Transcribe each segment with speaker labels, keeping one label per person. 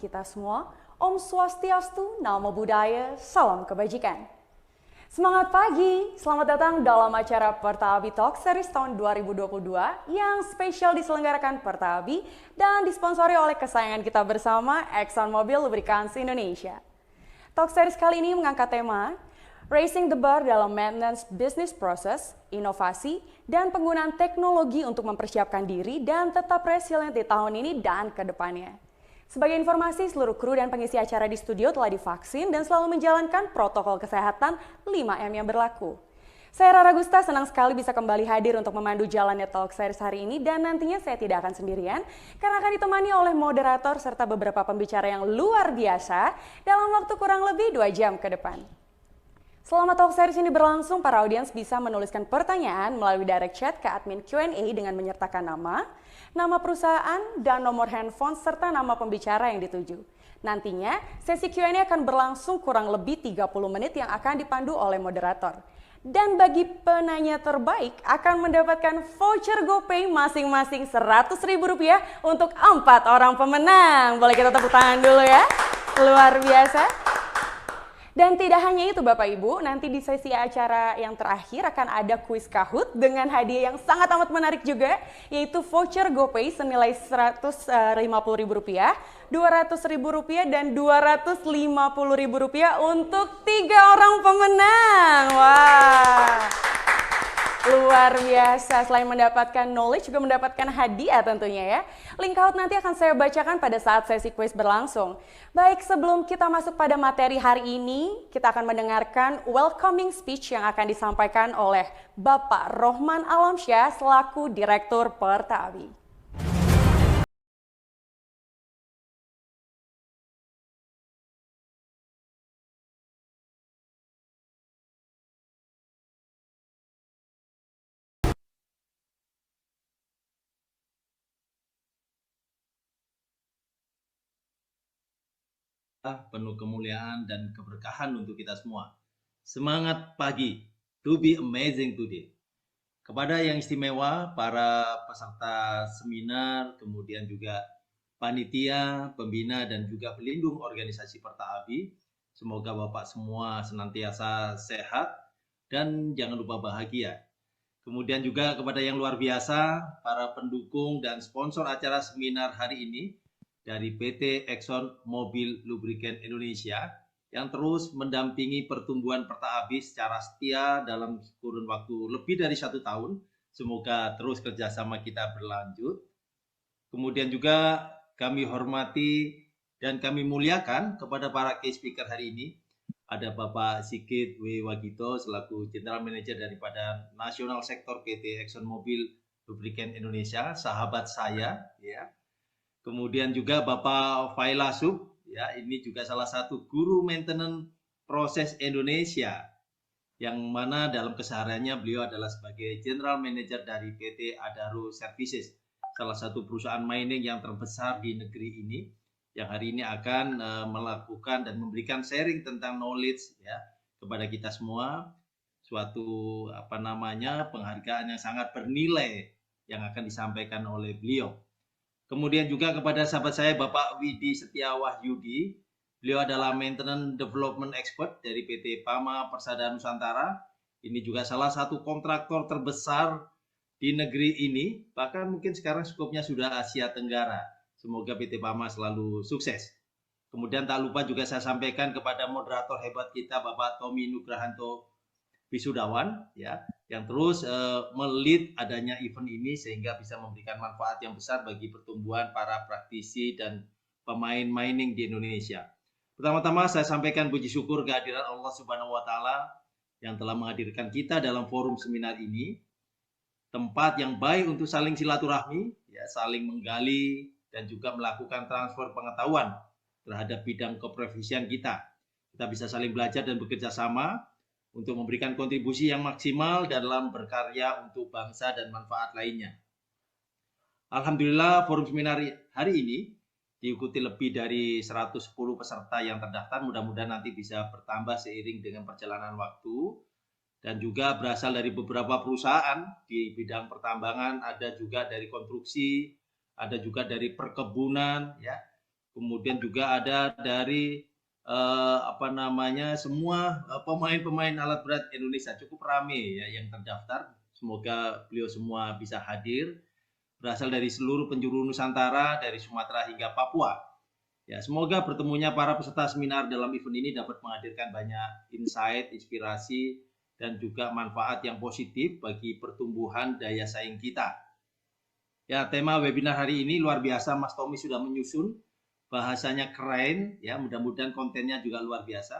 Speaker 1: kita semua. Om Swastiastu, Namo Buddhaya, Salam Kebajikan. Semangat pagi, selamat datang dalam acara Pertahabi Talk Series tahun 2022 yang spesial diselenggarakan Pertahabi dan disponsori oleh kesayangan kita bersama ExxonMobil Lubricants Indonesia. Talk Series kali ini mengangkat tema Raising the Bar dalam Maintenance Business Process, inovasi, dan penggunaan teknologi untuk mempersiapkan diri dan tetap resilient di tahun ini dan ke depannya. Sebagai informasi, seluruh kru dan pengisi acara di studio telah divaksin dan selalu menjalankan protokol kesehatan 5M yang berlaku. Saya Rara Gusta, senang sekali bisa kembali hadir untuk memandu jalannya Talk Series hari ini dan nantinya saya tidak akan sendirian karena akan ditemani oleh moderator serta beberapa pembicara yang luar biasa dalam waktu kurang lebih 2 jam ke depan. Selama Talk Series ini berlangsung, para audiens bisa menuliskan pertanyaan melalui direct chat ke admin Q&A dengan menyertakan nama perusahaan, dan nomor handphone serta nama pembicara yang dituju. Nantinya, sesi Q&A akan berlangsung kurang lebih 30 menit yang akan dipandu oleh moderator. Dan bagi penanya terbaik akan mendapatkan voucher GoPay masing-masing Rp100.000 untuk 4 orang pemenang. Boleh kita tepuk tangan dulu ya? Luar biasa. Dan tidak hanya itu Bapak Ibu, nanti di sesi acara yang terakhir akan ada kuis Kahoot dengan hadiah yang sangat amat menarik juga, yaitu voucher GoPay senilai Rp150.000, Rp200.000 dan Rp250.000 untuk 3 orang pemenang. Wah, luar biasa. Selain mendapatkan knowledge, juga mendapatkan hadiah tentunya ya. Link Kahoot nanti akan saya bacakan pada saat sesi kuis berlangsung. Baik, sebelum kita masuk pada materi hari ini, kita akan mendengarkan welcoming speech yang akan disampaikan oleh Bapak Rohman Alamsyah selaku Direktur Pertahabi.
Speaker 2: Penuh kemuliaan dan keberkahan untuk kita semua. Semangat pagi, to be amazing today. Kepada yang istimewa, para peserta seminar, kemudian juga panitia, pembina, dan juga pelindung organisasi Pertahabi, semoga Bapak semua senantiasa sehat dan jangan lupa bahagia. Kemudian juga kepada yang luar biasa, para pendukung dan sponsor acara seminar hari ini, dari PT ExxonMobil Lubricants Indonesia yang terus mendampingi pertumbuhan Pertahabi secara setia dalam kurun waktu lebih dari 1 tahun. Semoga terus kerjasama kita berlanjut. Kemudian juga kami hormati dan kami muliakan kepada para key speaker hari ini. Ada Bapak Sigit W. Wagito selaku General Manager daripada Nasional Sektor PT ExxonMobil Lubricants Indonesia, sahabat saya ya. Kemudian juga Bapak Failasub, ya, ini juga salah satu guru maintenance proses Indonesia, yang mana dalam kesehariannya beliau adalah sebagai General Manager dari PT Adaro Services, salah satu perusahaan mining yang terbesar di negeri ini, yang hari ini akan melakukan dan memberikan sharing tentang knowledge ya kepada kita semua, suatu penghargaan yang sangat bernilai yang akan disampaikan oleh beliau. Kemudian juga kepada sahabat saya Bapak Widi Setia Wahyudi, beliau adalah Maintenance Development Expert dari PT Pama Persada Nusantara. Ini juga salah satu kontraktor terbesar di negeri ini, bahkan mungkin sekarang skopnya sudah Asia Tenggara. Semoga PT Pama selalu sukses. Kemudian tak lupa juga saya sampaikan kepada moderator hebat kita Bapak Tommy Nugrahanto Wisudawan ya, yang terus melead adanya event ini sehingga bisa memberikan manfaat yang besar bagi pertumbuhan para praktisi dan pemain mining di Indonesia. Pertama-tama saya sampaikan puji syukur kehadiran Allah Subhanahu wa taala yang telah menghadirkan kita dalam forum seminar ini, tempat yang baik untuk saling silaturahmi, ya, saling menggali dan juga melakukan transfer pengetahuan terhadap bidang keprofesian kita. Kita bisa saling belajar dan bekerja sama untuk memberikan kontribusi yang maksimal dalam berkarya untuk bangsa dan manfaat lainnya. Alhamdulillah, forum seminar hari ini diikuti lebih dari 110 peserta yang terdaftar. Mudah-mudahan nanti bisa bertambah seiring dengan perjalanan waktu. Dan juga berasal dari beberapa perusahaan di bidang pertambangan, ada juga dari konstruksi, ada juga dari perkebunan, ya. kemudian juga ada dari semua pemain-pemain alat berat Indonesia. Cukup ramai ya yang terdaftar. Semoga beliau semua bisa hadir. Berasal dari seluruh penjuru Nusantara, dari Sumatera hingga Papua. Ya, semoga bertemunya para peserta seminar dalam event ini dapat menghadirkan banyak insight, inspirasi, dan juga manfaat yang positif bagi pertumbuhan daya saing kita. Ya, tema webinar hari ini luar biasa, Mas Tommy sudah menyusun. Bahasanya keren, ya, mudah-mudahan kontennya juga luar biasa.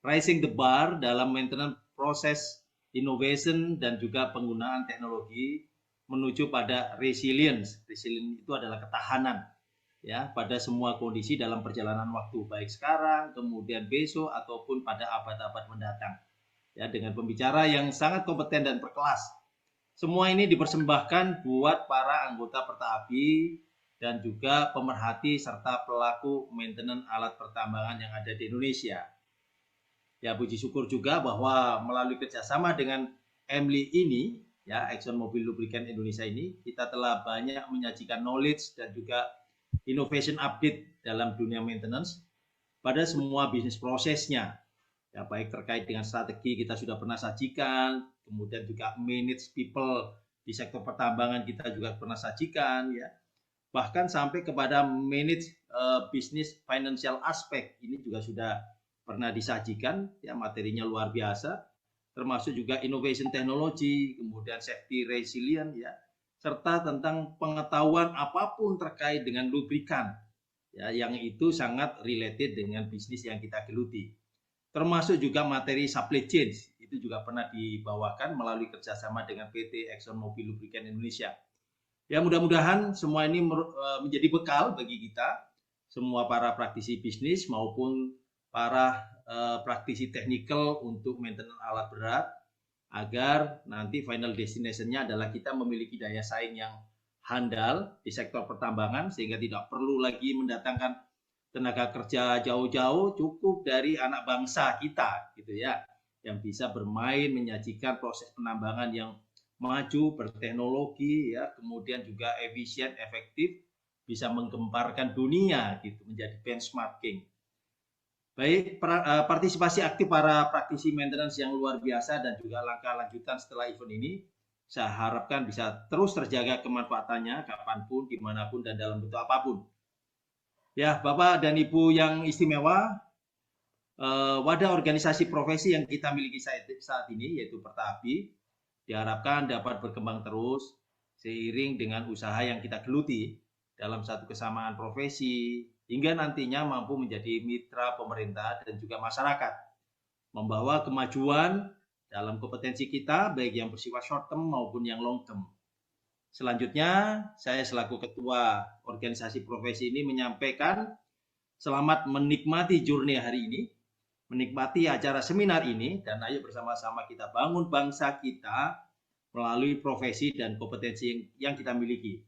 Speaker 2: Raising the bar dalam maintenance proses innovation dan juga penggunaan teknologi menuju pada resilience. Resilience itu adalah ketahanan ya pada semua kondisi dalam perjalanan waktu, baik sekarang, kemudian besok ataupun pada abad-abad mendatang. Ya, dengan pembicara yang sangat kompeten dan berkelas. Semua ini dipersembahkan buat para anggota Perta-Api dan juga pemerhati serta pelaku maintenance alat pertambangan yang ada di Indonesia. Ya, puji syukur juga bahwa melalui kerjasama dengan EMLI ini, ya, Exxon Mobil Lubricant Indonesia ini, kita telah banyak menyajikan knowledge dan juga innovation update dalam dunia maintenance pada semua bisnis prosesnya. Ya, baik terkait dengan strategi kita sudah pernah sajikan, kemudian juga manage people di sektor pertambangan kita juga pernah sajikan, ya. Bahkan sampai kepada manage bisnis financial aspect ini juga sudah pernah disajikan, ya, materinya luar biasa, termasuk juga innovation technology, kemudian safety resilient, ya, serta tentang pengetahuan apapun terkait dengan lubrikan, ya, yang itu sangat related dengan bisnis yang kita geluti. Termasuk juga materi supply chain, itu juga pernah dibawakan melalui kerjasama dengan PT Exxon Mobil Lubricant Indonesia. Ya, mudah-mudahan semua ini menjadi bekal bagi kita, semua para praktisi bisnis maupun para praktisi teknikal untuk maintenance alat berat, agar nanti final destination-nya adalah kita memiliki daya saing yang handal di sektor pertambangan, sehingga tidak perlu lagi mendatangkan tenaga kerja jauh-jauh, cukup dari anak bangsa kita gitu ya, yang bisa bermain menyajikan proses penambangan yang maju, berteknologi, ya, kemudian juga efisien, efektif, bisa menggemparkan dunia gitu, menjadi benchmarking. Baik, partisipasi aktif para praktisi maintenance yang luar biasa dan juga langkah lanjutan setelah event ini, saya harapkan bisa terus terjaga kemanfaatannya kapanpun, dimanapun, dan dalam bentuk apapun. Ya, Bapak dan Ibu yang istimewa, wadah organisasi profesi yang kita miliki saat ini, yaitu Perta-Api, diharapkan dapat berkembang terus seiring dengan usaha yang kita geluti dalam satu kesamaan profesi, hingga nantinya mampu menjadi mitra pemerintah dan juga masyarakat, membawa kemajuan dalam kompetensi kita, baik yang bersifat short term maupun yang long term. Selanjutnya, saya selaku Ketua Organisasi Profesi ini menyampaikan selamat menikmati journey hari ini, menikmati acara seminar ini, dan ayo bersama-sama kita bangun bangsa kita melalui profesi dan kompetensi yang kita miliki.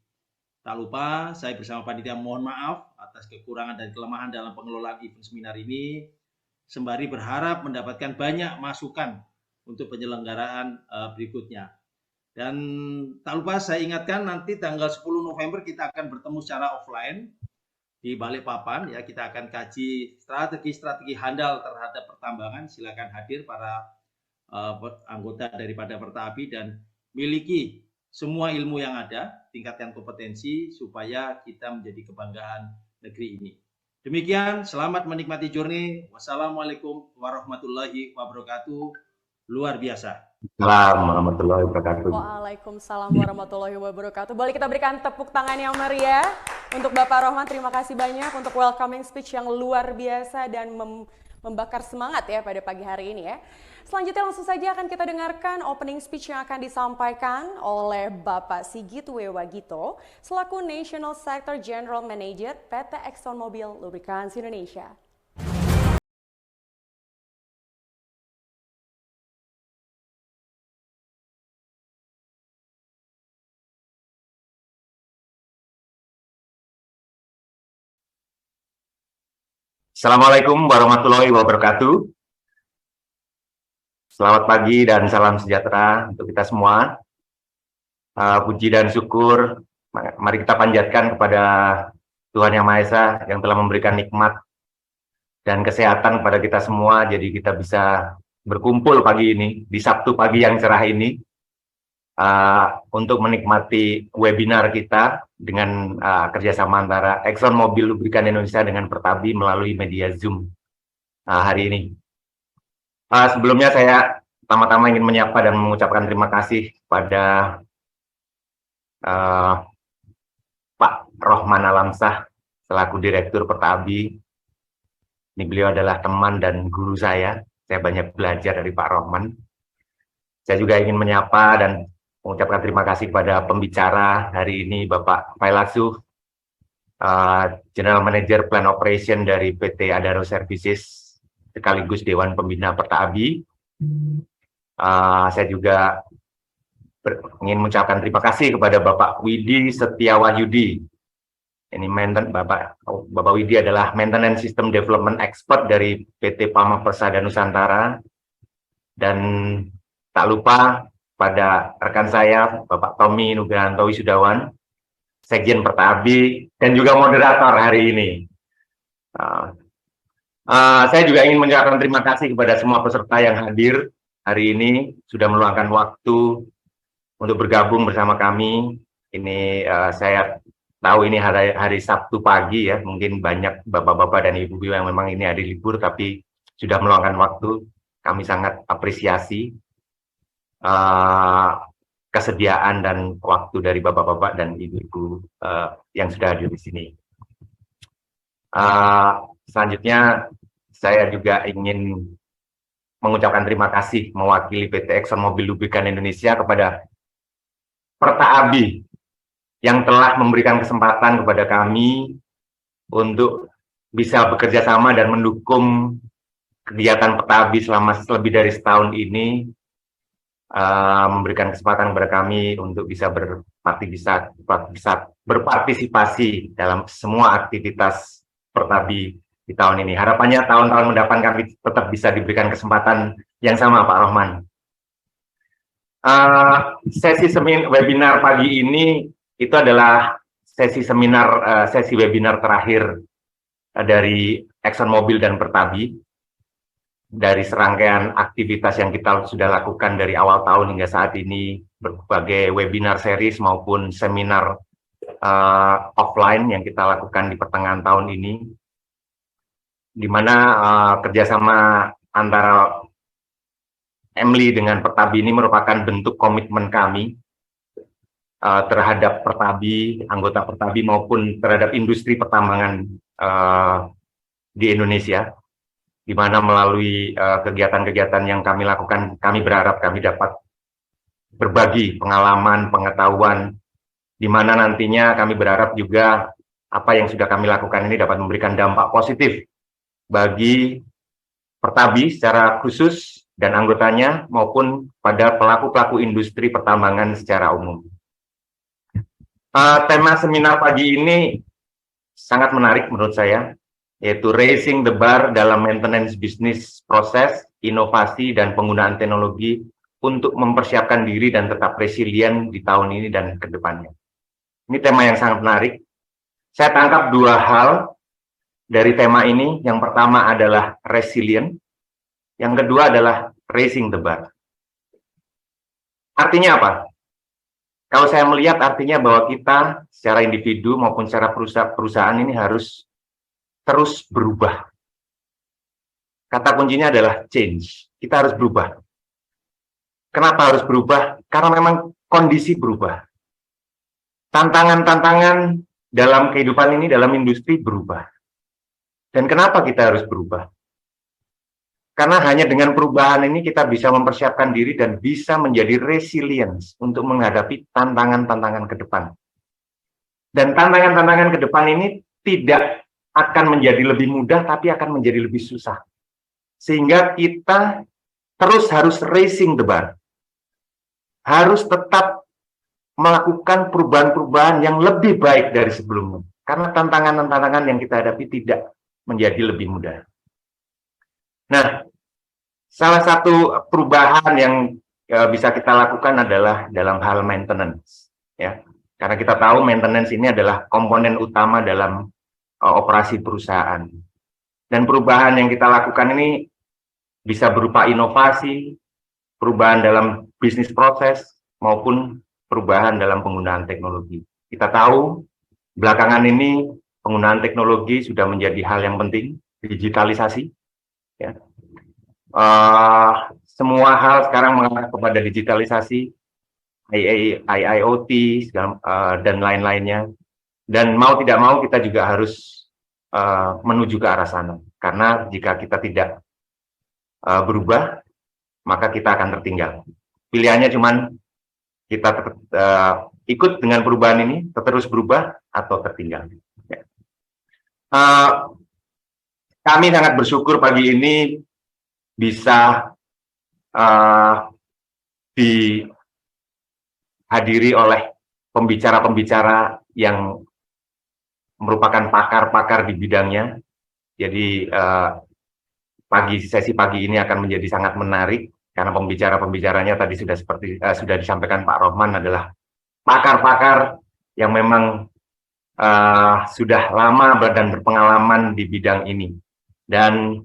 Speaker 2: Tak lupa, saya bersama panitia mohon maaf atas kekurangan dan kelemahan dalam pengelolaan event seminar ini, sembari berharap mendapatkan banyak masukan untuk penyelenggaraan berikutnya. Dan tak lupa saya ingatkan, nanti tanggal 10 November kita akan bertemu secara offline di Balikpapan, ya. Kita akan kaji strategi-strategi handal terhadap pertambangan. Silakan hadir para anggota daripada Perta-Api dan miliki semua ilmu yang ada, tingkatkan kompetensi supaya kita menjadi kebanggaan negeri ini. Demikian, selamat menikmati journey. Wassalamualaikum warahmatullahi wabarakatuh. Luar biasa.
Speaker 3: Assalamualaikum warahmatullahi wabarakatuh.
Speaker 1: Waalaikumsalam warahmatullahi wabarakatuh. Boleh kita berikan tepuk tangan yang meriah untuk Bapak Rohman. Terima kasih banyak untuk welcoming speech yang luar biasa dan membakar semangat ya pada pagi hari ini ya. Selanjutnya langsung saja akan kita dengarkan opening speech yang akan disampaikan oleh Bapak Sigit Wewagito selaku National Sector General Manager PT Exxon Mobil Lubricants Indonesia.
Speaker 3: Assalamualaikum warahmatullahi wabarakatuh. Selamat pagi dan salam sejahtera untuk kita semua. Puji dan syukur mari kita panjatkan kepada Tuhan Yang Maha Esa yang telah memberikan nikmat dan kesehatan kepada kita semua, jadi kita bisa berkumpul pagi ini, di Sabtu pagi yang cerah ini, untuk menikmati webinar kita dengan kerjasama antara ExxonMobil Lubrikan Indonesia dengan Pertabi melalui media Zoom hari ini. Sebelumnya saya pertama-tama ingin menyapa dan mengucapkan terima kasih pada Pak Rohman Alamsah selaku Direktur Pertabi. Ini beliau adalah teman dan guru saya banyak belajar dari Pak Rohman. Saya juga ingin menyapa dan mengucapkan terima kasih pada pembicara hari ini, Bapak Failasuh, General Manager Plan Operation dari PT Adaro Services, sekaligus Dewan Pembina Pertabi. Saya juga ingin mengucapkan terima kasih kepada Bapak Widi Setiawahyudi. Ini Bapak Widi adalah Maintenance System Development Expert dari PT Pama Persada Nusantara. Dan tak lupa pada rekan saya, Bapak Tommy Nugrahanto Wisudawan, Sekjen Pertabi, dan juga moderator hari ini. Saya juga ingin mengucapkan terima kasih kepada semua peserta yang hadir hari ini, sudah meluangkan waktu untuk bergabung bersama kami. Ini saya tahu ini hari Sabtu pagi ya, mungkin banyak bapak-bapak dan ibu-ibu yang memang ini hari libur, tapi sudah meluangkan waktu. Kami sangat apresiasi kesediaan dan waktu dari bapak-bapak dan ibu-ibu yang sudah hadir di sini. Selanjutnya, saya juga ingin mengucapkan terima kasih mewakili PT ExxonMobil Lubrikan Indonesia kepada Pertabi yang telah memberikan kesempatan kepada kami untuk bisa bekerja sama dan mendukung kegiatan Pertabi selama lebih dari setahun ini, memberikan kesempatan kepada kami untuk bisa berpartisipasi dalam semua aktivitas Pertabi di tahun ini. Harapannya tahun-tahun mendatang kami tetap bisa diberikan kesempatan yang sama, Pak Rohman. Sesi webinar pagi ini itu adalah sesi webinar terakhir dari ExxonMobil dan Pertabi dari serangkaian aktivitas yang kita sudah lakukan dari awal tahun hingga saat ini, berbagai webinar series maupun seminar offline yang kita lakukan di pertengahan tahun ini, di mana kerjasama antara Emli dengan Pertabi ini merupakan bentuk komitmen kami terhadap Pertabi, anggota Pertabi maupun terhadap industri pertambangan di Indonesia, di mana melalui kegiatan-kegiatan yang kami lakukan, kami berharap kami dapat berbagi pengalaman, pengetahuan, di mana nantinya kami berharap juga apa yang sudah kami lakukan ini dapat memberikan dampak positif bagi Pertabi secara khusus dan anggotanya maupun pada pelaku-pelaku industri pertambangan secara umum. Tema seminar pagi ini sangat menarik menurut saya, yaitu Raising the Bar dalam Maintenance Business Proses, Inovasi, dan Penggunaan Teknologi untuk mempersiapkan diri dan tetap resilient di tahun ini dan ke depannya. Ini tema yang sangat menarik. Saya tangkap dua hal dari tema ini. Yang pertama adalah resilient, yang kedua adalah raising the bar. Artinya apa? Kalau saya melihat artinya bahwa kita secara individu maupun secara perusahaan ini harus terus berubah. Kata kuncinya adalah change. Kita harus berubah. Kenapa harus berubah? Karena memang kondisi berubah. Tantangan-tantangan dalam kehidupan ini, dalam industri berubah. Dan kenapa kita harus berubah? Karena hanya dengan perubahan ini kita bisa mempersiapkan diri dan bisa menjadi resilience untuk menghadapi tantangan-tantangan ke depan. Dan tantangan-tantangan ke depan ini tidak akan menjadi lebih mudah, tapi akan menjadi lebih susah. Sehingga kita terus harus raising the bar. Harus tetap melakukan perubahan-perubahan yang lebih baik dari sebelumnya. Karena tantangan-tantangan yang kita hadapi tidak menjadi lebih mudah. Nah, salah satu perubahan yang bisa kita lakukan adalah dalam hal maintenance, ya. Karena kita tahu maintenance ini adalah komponen utama dalam operasi perusahaan. Dan perubahan yang kita lakukan ini bisa berupa inovasi, perubahan dalam bisnis proses, maupun perubahan dalam penggunaan teknologi. Kita tahu belakangan ini penggunaan teknologi sudah menjadi hal yang penting, digitalisasi. Ya. Semua hal sekarang mengarah kepada digitalisasi, IIoT, dan lain-lainnya. Dan mau tidak mau kita juga harus menuju ke arah sana. Karena jika kita tidak berubah, maka kita akan tertinggal. Pilihannya cuman kita ikut dengan perubahan ini, terus berubah atau tertinggal. Ya. Kami sangat bersyukur pagi ini bisa dihadiri oleh pembicara-pembicara yang merupakan pakar-pakar di bidangnya. Jadi sesi pagi ini akan menjadi sangat menarik karena pembicara-pembicaranya tadi sudah disampaikan Pak Rohman adalah pakar-pakar yang memang sudah lama dan berpengalaman di bidang ini. Dan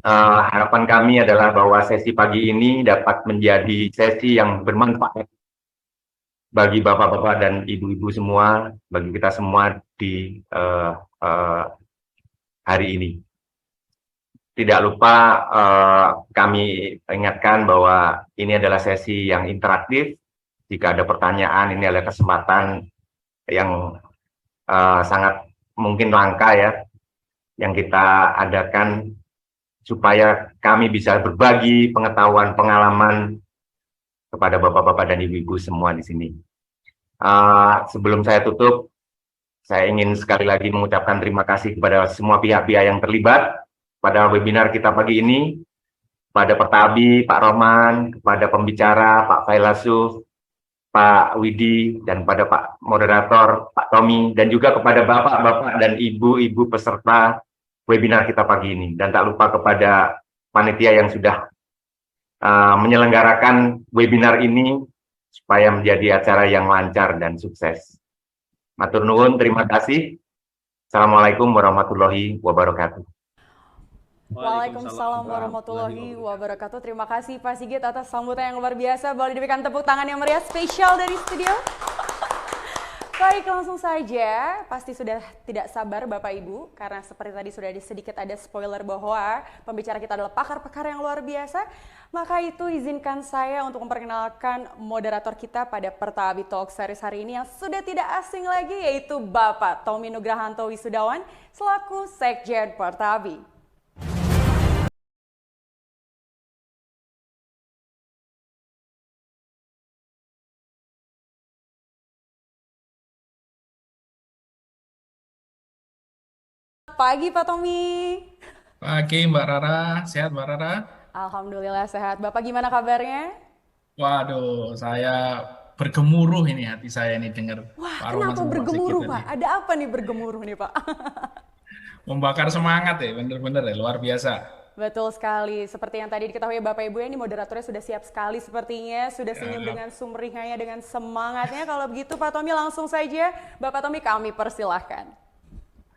Speaker 3: harapan kami adalah bahwa sesi pagi ini dapat menjadi sesi yang bermanfaat bagi bapak-bapak dan ibu-ibu semua, bagi kita semua di hari ini. Tidak lupa kami ingatkan bahwa ini adalah sesi yang interaktif. Jika ada pertanyaan, ini adalah kesempatan yang sangat mungkin langka ya, yang kita adakan supaya kami bisa berbagi pengetahuan, pengalaman kepada bapak-bapak dan ibu-ibu semua di sini. Sebelum saya tutup, saya ingin sekali lagi mengucapkan terima kasih kepada semua pihak-pihak yang terlibat pada webinar kita pagi ini, kepada Pertabi, Pak Rohman, kepada pembicara, Pak Failasuf, Pak Widi, dan pada Pak Moderator, Pak Tommy, dan juga kepada bapak-bapak dan ibu-ibu peserta webinar kita pagi ini. Dan tak lupa kepada panitia yang sudah menyelenggarakan webinar ini supaya menjadi acara yang lancar dan sukses. Matur nuwun, terima kasih. Assalamualaikum warahmatullahi wabarakatuh.
Speaker 1: Waalaikumsalam warahmatullahi wabarakatuh. Terima kasih Pak Sigit atas sambutan yang luar biasa. Boleh diberikan tepuk tangan yang meriah spesial dari studio. Baik, langsung saja. Pasti sudah tidak sabar Bapak Ibu, karena seperti tadi sudah sedikit ada spoiler bahwa pembicara kita adalah pakar-pakar yang luar biasa. Maka itu izinkan saya untuk memperkenalkan moderator kita pada Pertabi Talk Series hari ini yang sudah tidak asing lagi, yaitu Bapak Tommy Nugrahanto Wisudawan selaku Sekjen Pertabi. Pagi Pak Tommy.
Speaker 4: Pagi Mbak Rara, sehat Mbak Rara?
Speaker 1: Alhamdulillah sehat. Bapak gimana kabarnya?
Speaker 4: Waduh, saya bergemuruh ini hati saya ini dengar
Speaker 1: Wah,
Speaker 4: Pak Roman
Speaker 1: kenapa
Speaker 4: sama Pak Sigit
Speaker 1: bergemuruh Pak?
Speaker 4: tadi.
Speaker 1: Ada apa nih bergemuruh nih Pak?
Speaker 4: Membakar semangat ya, bener-bener ya, luar biasa.
Speaker 1: Betul sekali. Seperti yang tadi diketahui Bapak Ibu ya, ini moderatornya sudah siap sekali sepertinya. Sudah senyum
Speaker 4: Ya,
Speaker 1: dengan sumringahnya, dengan semangatnya. Kalau begitu Pak Tommy langsung saja. Bapak Tommy kami persilahkan.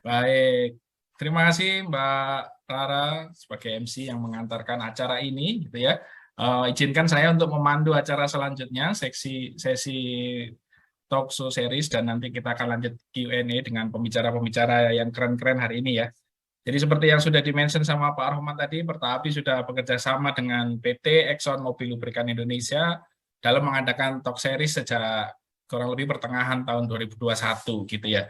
Speaker 4: baik. Terima kasih Mbak Rara sebagai MC yang mengantarkan acara ini, gitu ya. Izinkan saya untuk memandu acara selanjutnya, sesi talk show series, dan nanti kita akan lanjut Q&A dengan pembicara-pembicara yang keren-keren hari ini ya. Jadi seperti yang sudah dimention sama Pak Rohman tadi, Pertabi sudah bekerja sama dengan PT Exxon Mobil Lubrikan Indonesia dalam mengadakan talk series sejak kurang lebih pertengahan tahun 2021 gitu ya.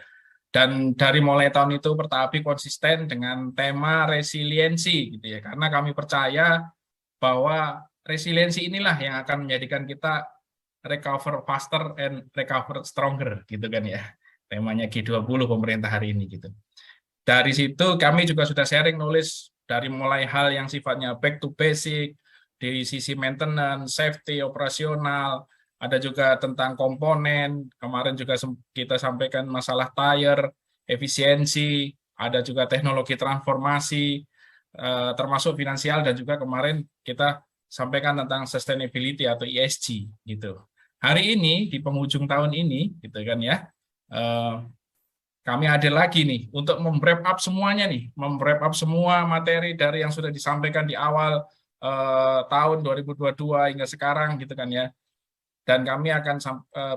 Speaker 4: Dan dari mulai tahun itu Pertabi konsisten dengan tema resiliensi gitu ya, karena kami percaya bahwa resiliensi inilah yang akan menjadikan kita recover faster and recover stronger gitu kan ya. Temanya G20 pemerintah hari ini gitu. Dari situ kami juga sudah sharing nulis dari mulai hal yang sifatnya back to basic, dari sisi maintenance, safety, operasional, ada juga tentang komponen, kemarin juga kita sampaikan masalah tire, efisiensi, ada juga teknologi transformasi, termasuk finansial, dan juga kemarin kita sampaikan tentang sustainability atau ESG gitu. Hari ini di penghujung tahun ini gitu kan ya, kami hadir lagi nih untuk mem-wrap up semuanya nih, mem-wrap up semua materi dari yang sudah disampaikan di awal tahun 2022 hingga sekarang gitu kan ya. Dan kami akan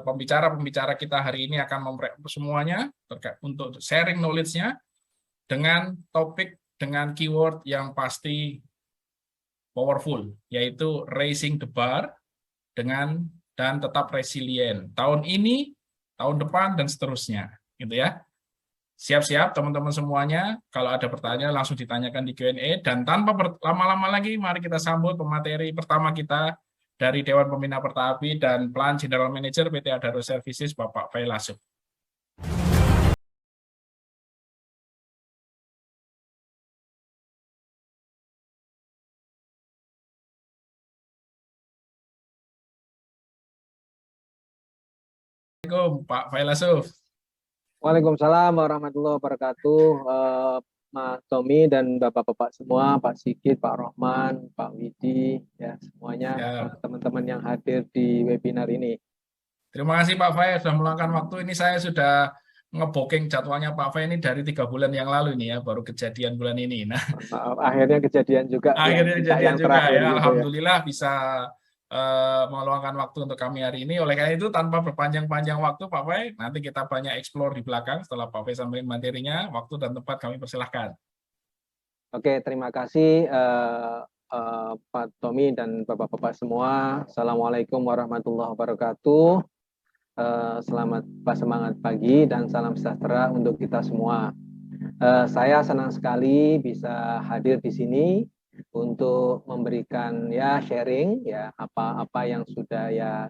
Speaker 4: pembicara-pembicara kita hari ini akan mem-wrap up semuanya terkait untuk sharing knowledge-nya dengan topik dengan keyword yang pasti powerful, yaitu raising the bar dan tetap resilient. Tahun ini, tahun depan dan seterusnya, gitu ya. Siap-siap teman-teman semuanya, kalau ada pertanyaan langsung ditanyakan di Q&A, dan tanpa lama-lama lagi, mari kita sambut pemateri pertama kita dari Dewan Pembina Pertaapi dan Plan General Manager PT Adaro Services, Bapak Failasuf. Assalamualaikum Pak Failasuf.
Speaker 5: Waalaikumsalam warahmatullahi wabarakatuh, Mas Tommy dan Bapak-Bapak semua, Pak Sigit, Pak Rohman, Pak Widi, ya semuanya, teman-teman yang hadir di webinar ini.
Speaker 4: Terima kasih Pak Fai sudah meluangkan waktu. Ini saya sudah ngebooking jadwalnya Pak Fai ini dari 3 bulan yang lalu ini ya, baru kejadian bulan ini. Nah,
Speaker 5: akhirnya kejadian juga.
Speaker 4: Akhirnya kejadian juga ya.
Speaker 5: Gitu
Speaker 4: Alhamdulillah ya. Bisa meluangkan waktu untuk kami hari ini. Oleh karena itu tanpa berpanjang-panjang waktu Pak Fai, nanti kita banyak explore di belakang setelah Pak Fai sampaikan materinya. Waktu dan tempat kami persilahkan.
Speaker 5: Oke, terima kasih Pak Tommy dan Bapak-Bapak semua. Assalamualaikum warahmatullahi wabarakatuh. Selamat semangat pagi dan salam sejahtera untuk kita semua. Saya senang sekali bisa hadir di sini untuk memberikan ya sharing ya apa yang sudah ya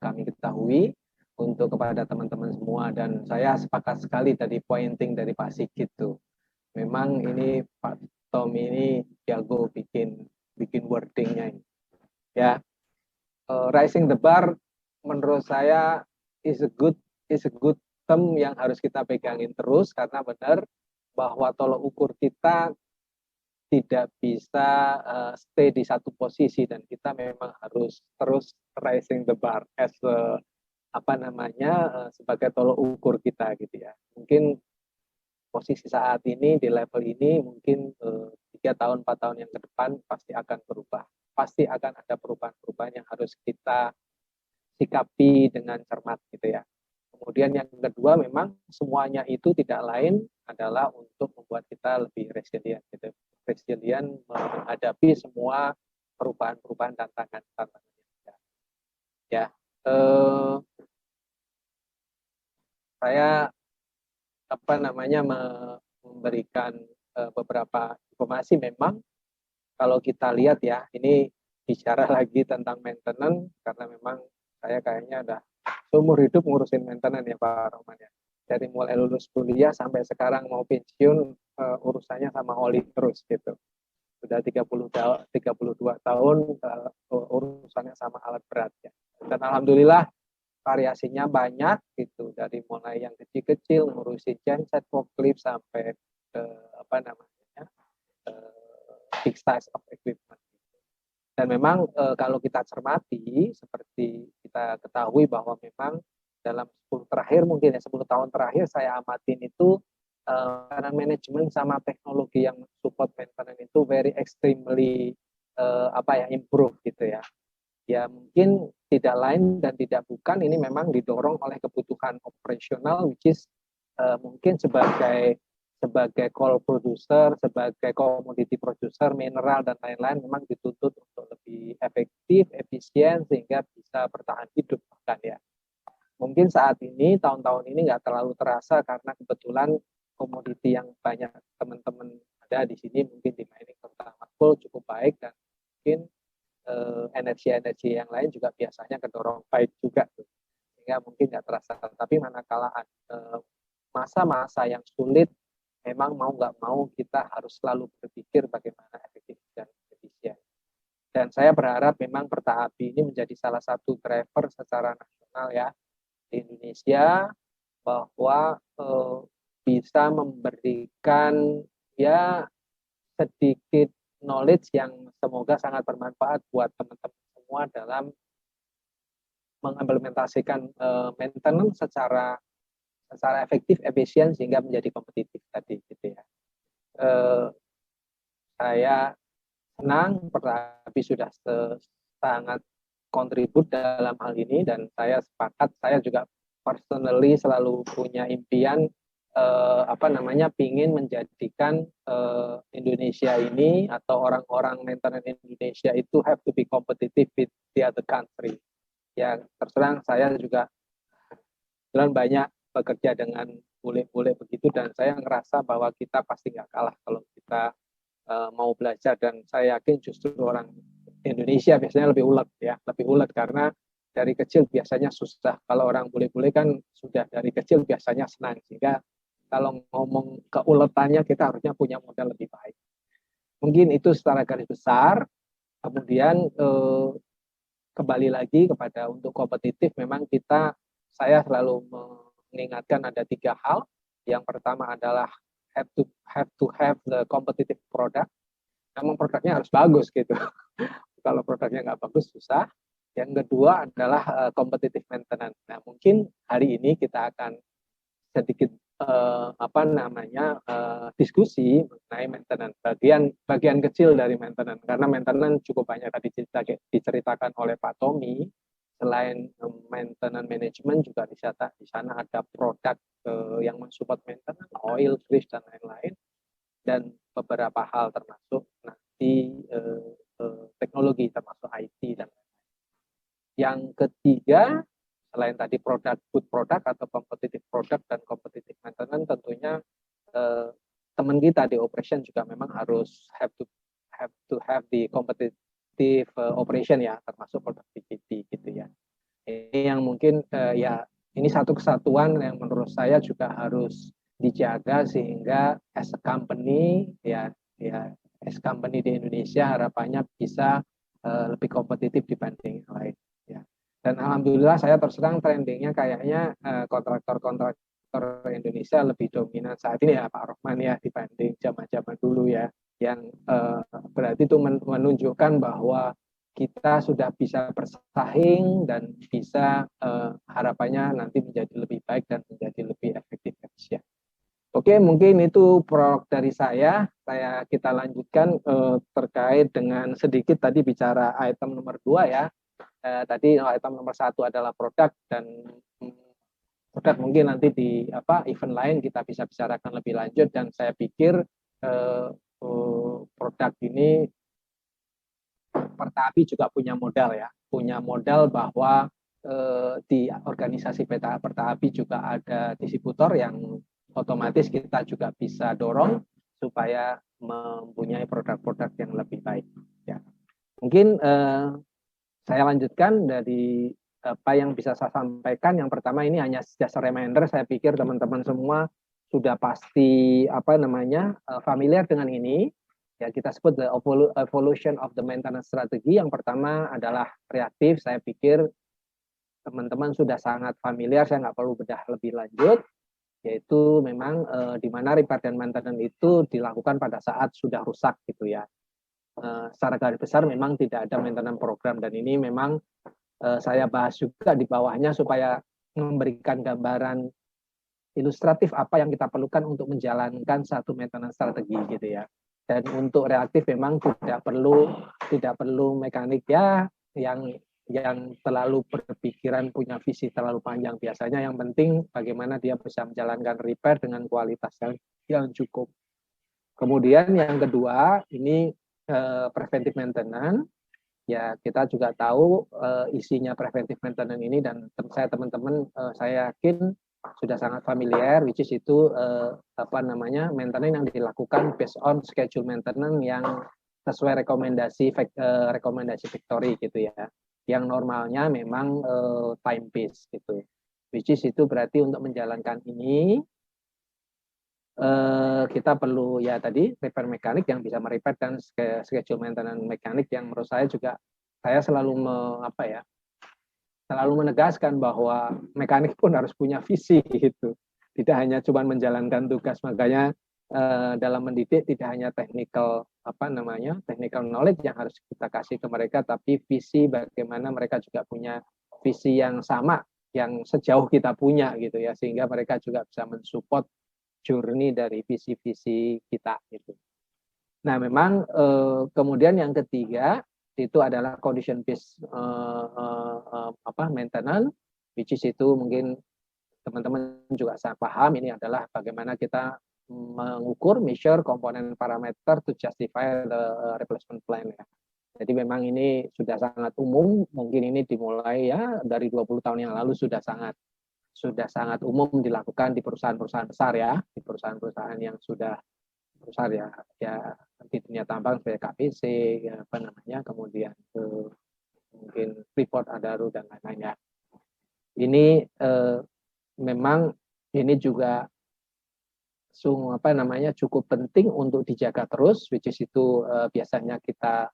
Speaker 5: kami ketahui untuk kepada teman-teman semua, dan saya sepakat sekali tadi pointing dari Pak Sigit tuh. Memang ini Pak Tom ini jago bikin wordingnya ini. Ya, raising the bar menurut saya is a good term yang harus kita pegangin terus, karena benar bahwa tolok ukur kita tidak bisa stay di satu posisi, dan kita memang harus terus raising the bar as sebagai tolok ukur kita gitu ya. Mungkin posisi saat ini di level ini mungkin 3 tahun 4 tahun yang ke depan pasti akan berubah. Pasti akan ada perubahan-perubahan yang harus kita sikapi dengan cermat gitu ya. Kemudian yang kedua, memang semuanya itu tidak lain adalah untuk membuat kita lebih resilient gitu. Resilient menghadapi semua perubahan-perubahan dan tantangan-tantangan. Ya, saya memberikan beberapa informasi. Memang kalau kita lihat ya, ini bicara lagi tentang maintenance, karena memang saya kayaknya udah seumur hidup ngurusin maintenance ya Pak Roman ya. Dari mulai lulus kuliah sampai sekarang mau pensiun, urusannya sama oli terus gitu. Sudah 32 tahun urusannya sama alat berat ya. Dan alhamdulillah variasinya banyak gitu, dari mulai yang kecil-kecil ngurusin genset, forklift sampai big size of equipment. Dan memang kalau kita cermati, seperti kita ketahui bahwa memang dalam 10 tahun terakhir saya amatin itu manajemen sama teknologi yang support maintenance itu very extremely improve gitu ya. Ya mungkin tidak lain dan tidak bukan, ini memang didorong oleh kebutuhan operasional, which is mungkin sebagai coal producer, sebagai commodity producer, mineral dan lain-lain, memang dituntut untuk lebih efektif, efisien, sehingga bisa bertahan hidup bahkan ya. Mungkin saat ini, tahun-tahun ini nggak terlalu terasa karena kebetulan komoditi yang banyak teman-teman ada di sini, mungkin di mining terutama coal cukup baik, dan mungkin energi-energi yang lain juga biasanya kedorong baik juga, sehingga mungkin nggak terasa. Tapi manakala masa-masa yang sulit, memang mau nggak mau kita harus selalu berpikir bagaimana efektif dan efisien. Dan saya berharap memang Pertaapi ini menjadi salah satu driver secara nasional ya di Indonesia, bahwa bisa memberikan ya sedikit knowledge yang semoga sangat bermanfaat buat teman-teman semua dalam mengimplementasikan maintenance secara secara efektif, efisien sehingga menjadi kompetitif tadi gitu ya. Saya senang Pertahabi sudah sangat kontribut dalam hal ini, dan saya sepakat, saya juga personally selalu punya impian pingin menjadikan Indonesia ini atau orang-orang maintenance Indonesia itu have to be competitive with the other country. Ya terserang saya juga banyak bekerja dengan bule-bule begitu, dan saya ngerasa bahwa kita pasti nggak kalah kalau kita mau belajar, dan saya yakin justru orang Indonesia biasanya lebih ulet ya, lebih ulet karena dari kecil biasanya susah. Kalau orang bule-bule kan sudah dari kecil biasanya senang, sehingga kalau ngomong keuletannya kita harusnya punya modal lebih baik. Mungkin itu secara garis besar. Kemudian kembali lagi kepada untuk kompetitif, memang saya selalu mengingatkan ada 3 hal. Yang pertama adalah have to have the competitive product. Memang produknya harus bagus gitu. Kalau produknya nggak bagus susah. Yang kedua adalah competitive maintenance. Nah, mungkin hari ini kita akan sedikit diskusi mengenai maintenance, bagian kecil dari maintenance, karena maintenance cukup banyak tadi diceritakan oleh Pak Tommy. Selain maintenance management juga di sana ada produk yang mensupport maintenance, oil, grease dan lain-lain, dan beberapa hal termasuk nanti teknologi termasuk IT dan lain-lain. Yang ketiga, selain tadi good product atau competitive product dan competitive maintenance, tentunya teman kita di operation juga memang harus have to have the competitive operation ya, termasuk productivity gitu ya. Ini yang mungkin ini satu kesatuan yang menurut saya juga harus dijaga, sehingga as a company as company di Indonesia harapannya bisa lebih kompetitif dibanding yang lain ya. Dan alhamdulillah saya terserang trendingnya kayaknya kontraktor Indonesia lebih dominan saat ini ya Pak Rohman ya, dibanding zaman-zaman dulu ya, yang berarti itu menunjukkan bahwa kita sudah bisa bersaing dan bisa harapannya nanti menjadi lebih baik dan menjadi lebih efektif efisien. Oke, mungkin itu prolog dari saya. Kita lanjutkan terkait dengan sedikit tadi bicara item nomor 2 ya. Tadi item nomor 1 adalah produk, dan produk mungkin nanti di event lain kita bisa bicarakan lebih lanjut, dan saya pikir produk ini Pertahabi juga punya modal bahwa di organisasi Pertahabi juga ada distributor yang otomatis kita juga bisa dorong supaya mempunyai produk-produk yang lebih baik ya. Mungkin saya lanjutkan dari apa yang bisa saya sampaikan. Yang pertama, ini hanya just a reminder, saya pikir teman-teman semua sudah pasti familiar dengan ini. Ya, kita sebut the evolution of the maintenance strategy. Yang pertama adalah reaktif. Saya pikir teman-teman sudah sangat familiar, saya nggak perlu bedah lebih lanjut. Yaitu memang di mana repair dan maintenance itu dilakukan pada saat sudah rusak gitu ya. Secara garis besar memang tidak ada maintenance program, dan ini memang saya bahas juga di bawahnya supaya memberikan gambaran ilustratif apa yang kita perlukan untuk menjalankan satu maintenance strategi gitu ya. Dan untuk reaktif memang tidak perlu mekanik ya yang terlalu berpikiran punya visi terlalu panjang. Biasanya yang penting bagaimana dia bisa menjalankan repair dengan kualitas yang cukup. Kemudian yang kedua ini preventive maintenance. Ya, kita juga tahu isinya preventive maintenance ini, dan teman-teman saya yakin sudah sangat familiar, which is itu maintenance yang dilakukan based on schedule maintenance yang sesuai rekomendasi factory gitu ya. Yang normalnya memang time based gitu. Which is itu berarti untuk menjalankan ini kita perlu ya tadi repair mekanik yang bisa merepair, dan schedule maintenance mekanik yang menurut saya juga saya selalu menegaskan bahwa mekanik pun harus punya visi gitu. Tidak hanya cuma menjalankan tugas. Makanya dalam mendidik tidak hanya technical knowledge yang harus kita kasih ke mereka, tapi visi bagaimana mereka juga punya visi yang sama yang sejauh kita punya gitu ya, sehingga mereka juga bisa mensupport journey dari visi-visi kita gitu. Nah, memang kemudian yang ketiga itu adalah condition based maintenance, which is itu mungkin teman-teman juga saya paham ini adalah bagaimana kita mengukur, measure komponen parameter to justify the replacement plan ya. Jadi memang ini sudah sangat umum, mungkin ini dimulai ya dari 20 tahun yang lalu sudah sangat umum dilakukan di perusahaan-perusahaan besar ya, di perusahaan-perusahaan yang sudah besar ya di dunia tambang seperti KPC ya, kemudian mungkin Freeport Adaro dan lain-lain ya. Ini memang ini juga cukup penting untuk dijaga terus, which is itu biasanya kita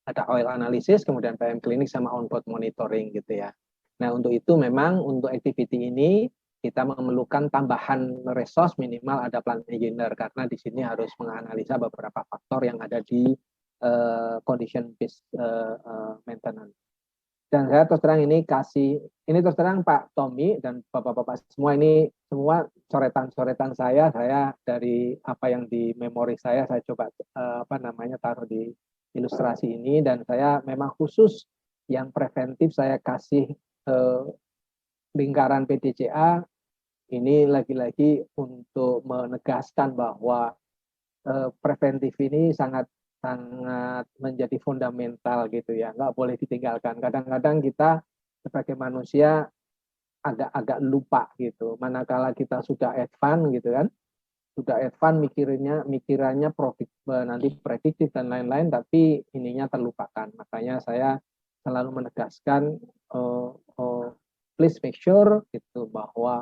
Speaker 5: ada oil analysis, kemudian PM klinik sama on-board monitoring gitu ya. Nah, untuk itu memang untuk activity ini kita memerlukan tambahan resource, minimal ada plant engineer karena di sini harus menganalisa beberapa faktor yang ada di condition based maintenance. Dan saya terus terang ini terus terang Pak Tommy dan Bapak-bapak semua, ini semua coretan-coretan saya dari apa yang di memori saya coba taruh di ilustrasi ini, dan saya memang khusus yang preventif saya kasih lingkaran PDCA ini lagi-lagi untuk menegaskan bahwa preventif ini sangat menjadi fundamental gitu ya, nggak boleh ditinggalkan. Kadang-kadang kita sebagai manusia agak lupa gitu, manakala kita sudah advance gitu kan, mikirannya nanti prediktif dan lain-lain, tapi ininya terlupakan. Makanya saya selalu menegaskan please make sure gitu bahwa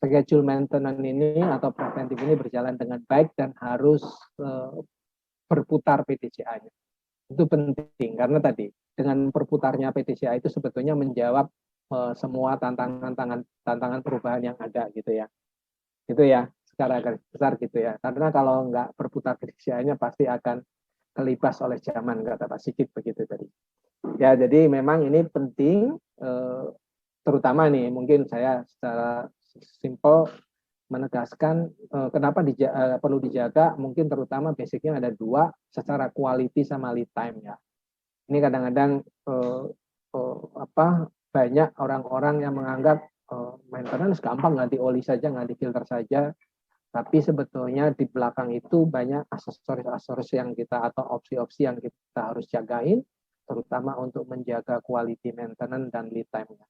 Speaker 5: schedule maintenance ini atau preventif ini berjalan dengan baik dan harus berputar PDCA-nya. Itu penting karena tadi dengan berputarnya PDCA itu sebetulnya menjawab semua tantangan perubahan yang ada gitu ya. Itu ya secara garis besar gitu ya. Karena kalau nggak berputar PDCA-nya pasti akan kelibas oleh zaman, kata Pak Sigit begitu tadi. Ya, jadi memang ini penting, terutama nih mungkin saya secara simple menegaskan kenapa perlu dijaga, mungkin terutama basicnya ada dua, secara quality sama lead time ya. Ini kadang-kadang banyak orang-orang yang menganggap maintenance gampang, ganti oli saja, ganti filter saja, tapi sebetulnya di belakang itu banyak aksesoris yang kita atau opsi-opsi yang kita harus jagain, terutama untuk menjaga quality maintenance dan lead time-nya.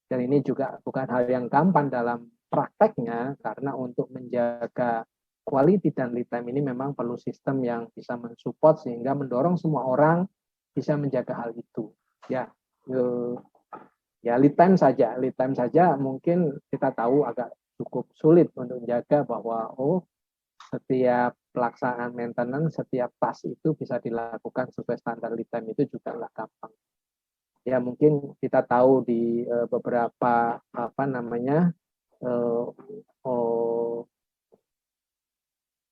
Speaker 5: Dan ini juga bukan hal yang gampang dalam prakteknya, karena untuk menjaga quality dan lead time ini memang perlu sistem yang bisa mensupport sehingga mendorong semua orang bisa menjaga hal itu. Ya, lead time saja mungkin kita tahu agak cukup sulit untuk menjaga bahwa setiap pelaksanaan maintenance, setiap task itu bisa dilakukan sesuai standar lead time, itu juga nggak gampang. Ya mungkin kita tahu di beberapa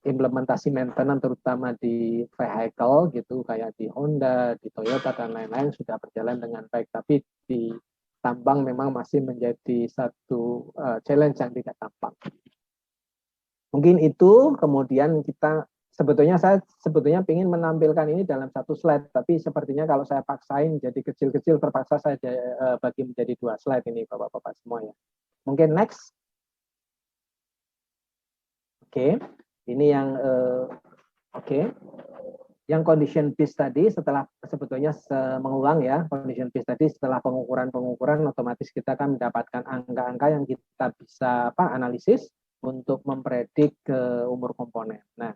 Speaker 5: implementasi maintenance terutama di vehicle gitu, kayak di Honda, di Toyota dan lain-lain sudah berjalan dengan baik, tapi di tambang memang masih menjadi satu challenge yang tidak gampang. Mungkin itu, kemudian saya sebetulnya ingin menampilkan ini dalam satu slide, tapi sepertinya kalau saya paksain jadi kecil-kecil, terpaksa saya bagi menjadi 2 slide ini Bapak-bapak semua ya. Mungkin next. Oke. Ini yang yang condition based tadi, setelah sebetulnya mengulang ya, condition based tadi setelah pengukuran otomatis kita akan mendapatkan angka-angka yang kita bisa analisis untuk mempredik umur komponen. Nah,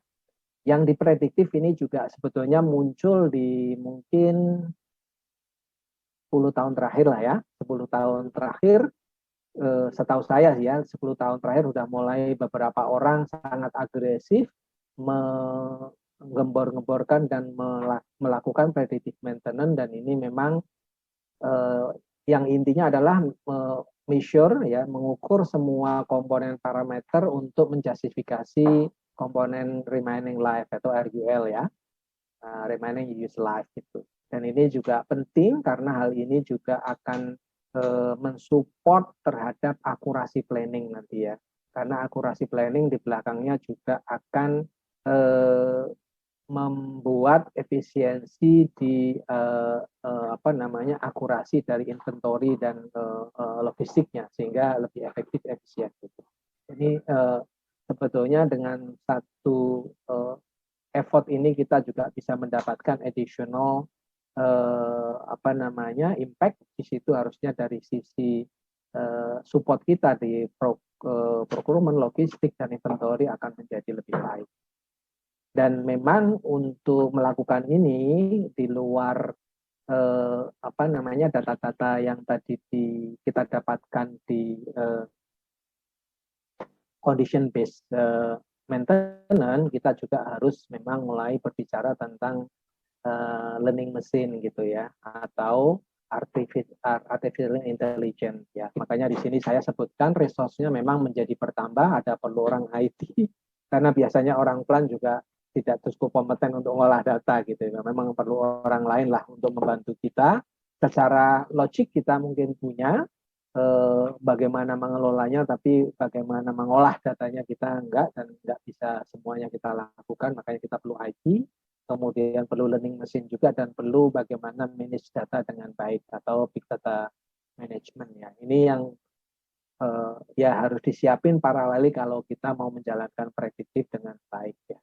Speaker 5: yang diprediktif ini juga sebetulnya muncul di mungkin 10 tahun terakhir lah ya. 10 tahun terakhir, setahu saya ya, 10 tahun terakhir sudah mulai beberapa orang sangat agresif menggembor-gemborkan dan melakukan predictive maintenance, dan ini memang yang intinya adalah measure ya, mengukur semua komponen parameter untuk menjustifikasi komponen remaining life atau RUL ya, remaining use life gitu. Dan ini juga penting karena hal ini juga akan mensupport terhadap akurasi planning nanti ya. Karena akurasi planning di belakangnya juga akan membuat efisiensi di akurasi dari inventory dan logistiknya sehingga lebih efektif efisien. Ini sebetulnya dengan satu effort ini kita juga bisa mendapatkan additional impact. Di situ harusnya dari sisi support kita di procurement, logistik dan inventory akan menjadi lebih baik. Dan memang untuk melakukan ini di luar data-data yang tadi kita dapatkan di condition based maintenance, kita juga harus memang mulai berbicara tentang learning machine gitu ya, atau artificial intelligence ya. Makanya di sini saya sebutkan resource-nya memang menjadi bertambah, ada perlu orang IT karena biasanya orang plan juga tidak cukup kompeten untuk mengolah data gitu ya. Memang perlu orang lain lah untuk membantu kita. Secara logik kita mungkin punya bagaimana mengelolanya, tapi bagaimana mengolah datanya kita enggak, dan enggak bisa semuanya kita lakukan, makanya kita perlu IT. Kemudian perlu learning machine juga, dan perlu bagaimana manage data dengan baik atau big data management ya. Ini yang ya harus disiapin paralel kalau kita mau menjalankan prediktif dengan baik ya.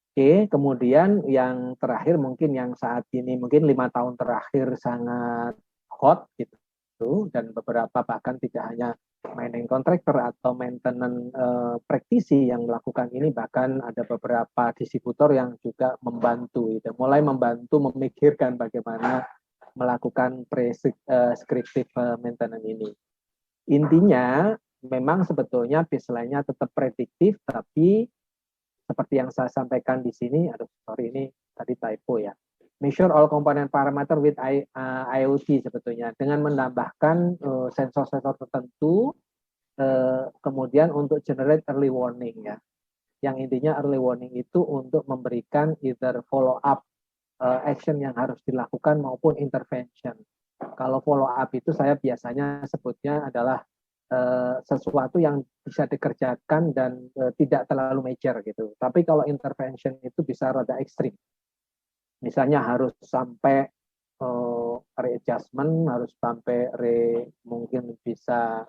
Speaker 5: Oke, kemudian yang terakhir mungkin yang saat ini mungkin 5 tahun terakhir sangat hot gitu, dan beberapa bahkan tidak hanya mining contractor atau maintenance praktisi yang melakukan ini, bahkan ada beberapa distributor yang juga membantu itu, mulai membantu memikirkan bagaimana melakukan prescriptive maintenance ini. Intinya memang sebetulnya baseline-nya tetap prediktif, tapi seperti yang saya sampaikan di sini, ini tadi typo ya. Measure all component parameter with IoT sebetulnya, dengan menambahkan sensor-sensor tertentu, kemudian untuk generate early warning ya. Yang intinya early warning itu untuk memberikan either follow up action yang harus dilakukan maupun intervention. Kalau follow up itu saya biasanya sebutnya adalah sesuatu yang bisa dikerjakan dan tidak terlalu major gitu. Tapi kalau intervention itu bisa rada ekstrim. Misalnya harus sampai readjustment, harus sampai mungkin bisa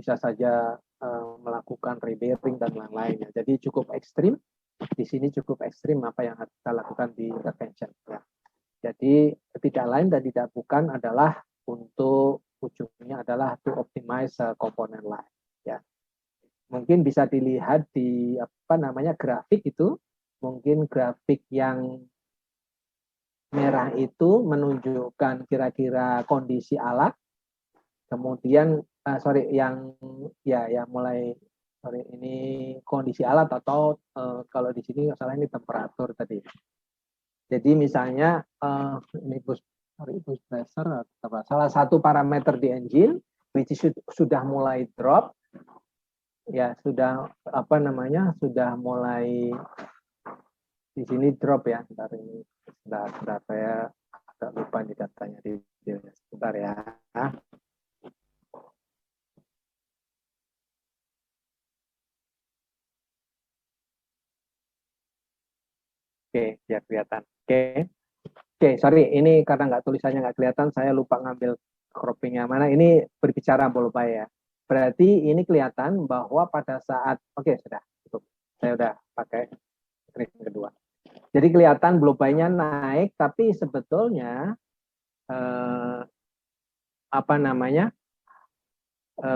Speaker 5: saja melakukan rebearing dan lain-lainnya. Jadi cukup ekstrim. Di sini cukup ekstrim apa yang harus kita lakukan di intervention. Ya. Jadi tidak lain dan tidak bukan adalah untuk ujungnya adalah to optimize komponen lain. Ya. Mungkin bisa dilihat di grafik itu. Mungkin grafik yang merah itu menunjukkan kira-kira kondisi alat, kemudian ini kondisi alat atau kalau di sini nggak salah ini temperatur tadi. Jadi misalnya ini boost pressure atau salah satu parameter di engine which sudah mulai drop ya, sudah sudah mulai di sini drop ya. Sebentar saya agak lupa nih datanya di videonya. Sebentar ya. Oke, ya kelihatan. Oke, sorry, ini karena tulisannya nggak kelihatan, saya lupa ngambil croppingnya mana. Ini berbicara lupa ya. Berarti ini kelihatan bahwa pada saat, sudah cukup. Saya udah pakai screen kedua. Jadi kelihatan blue-by-nya naik, tapi sebetulnya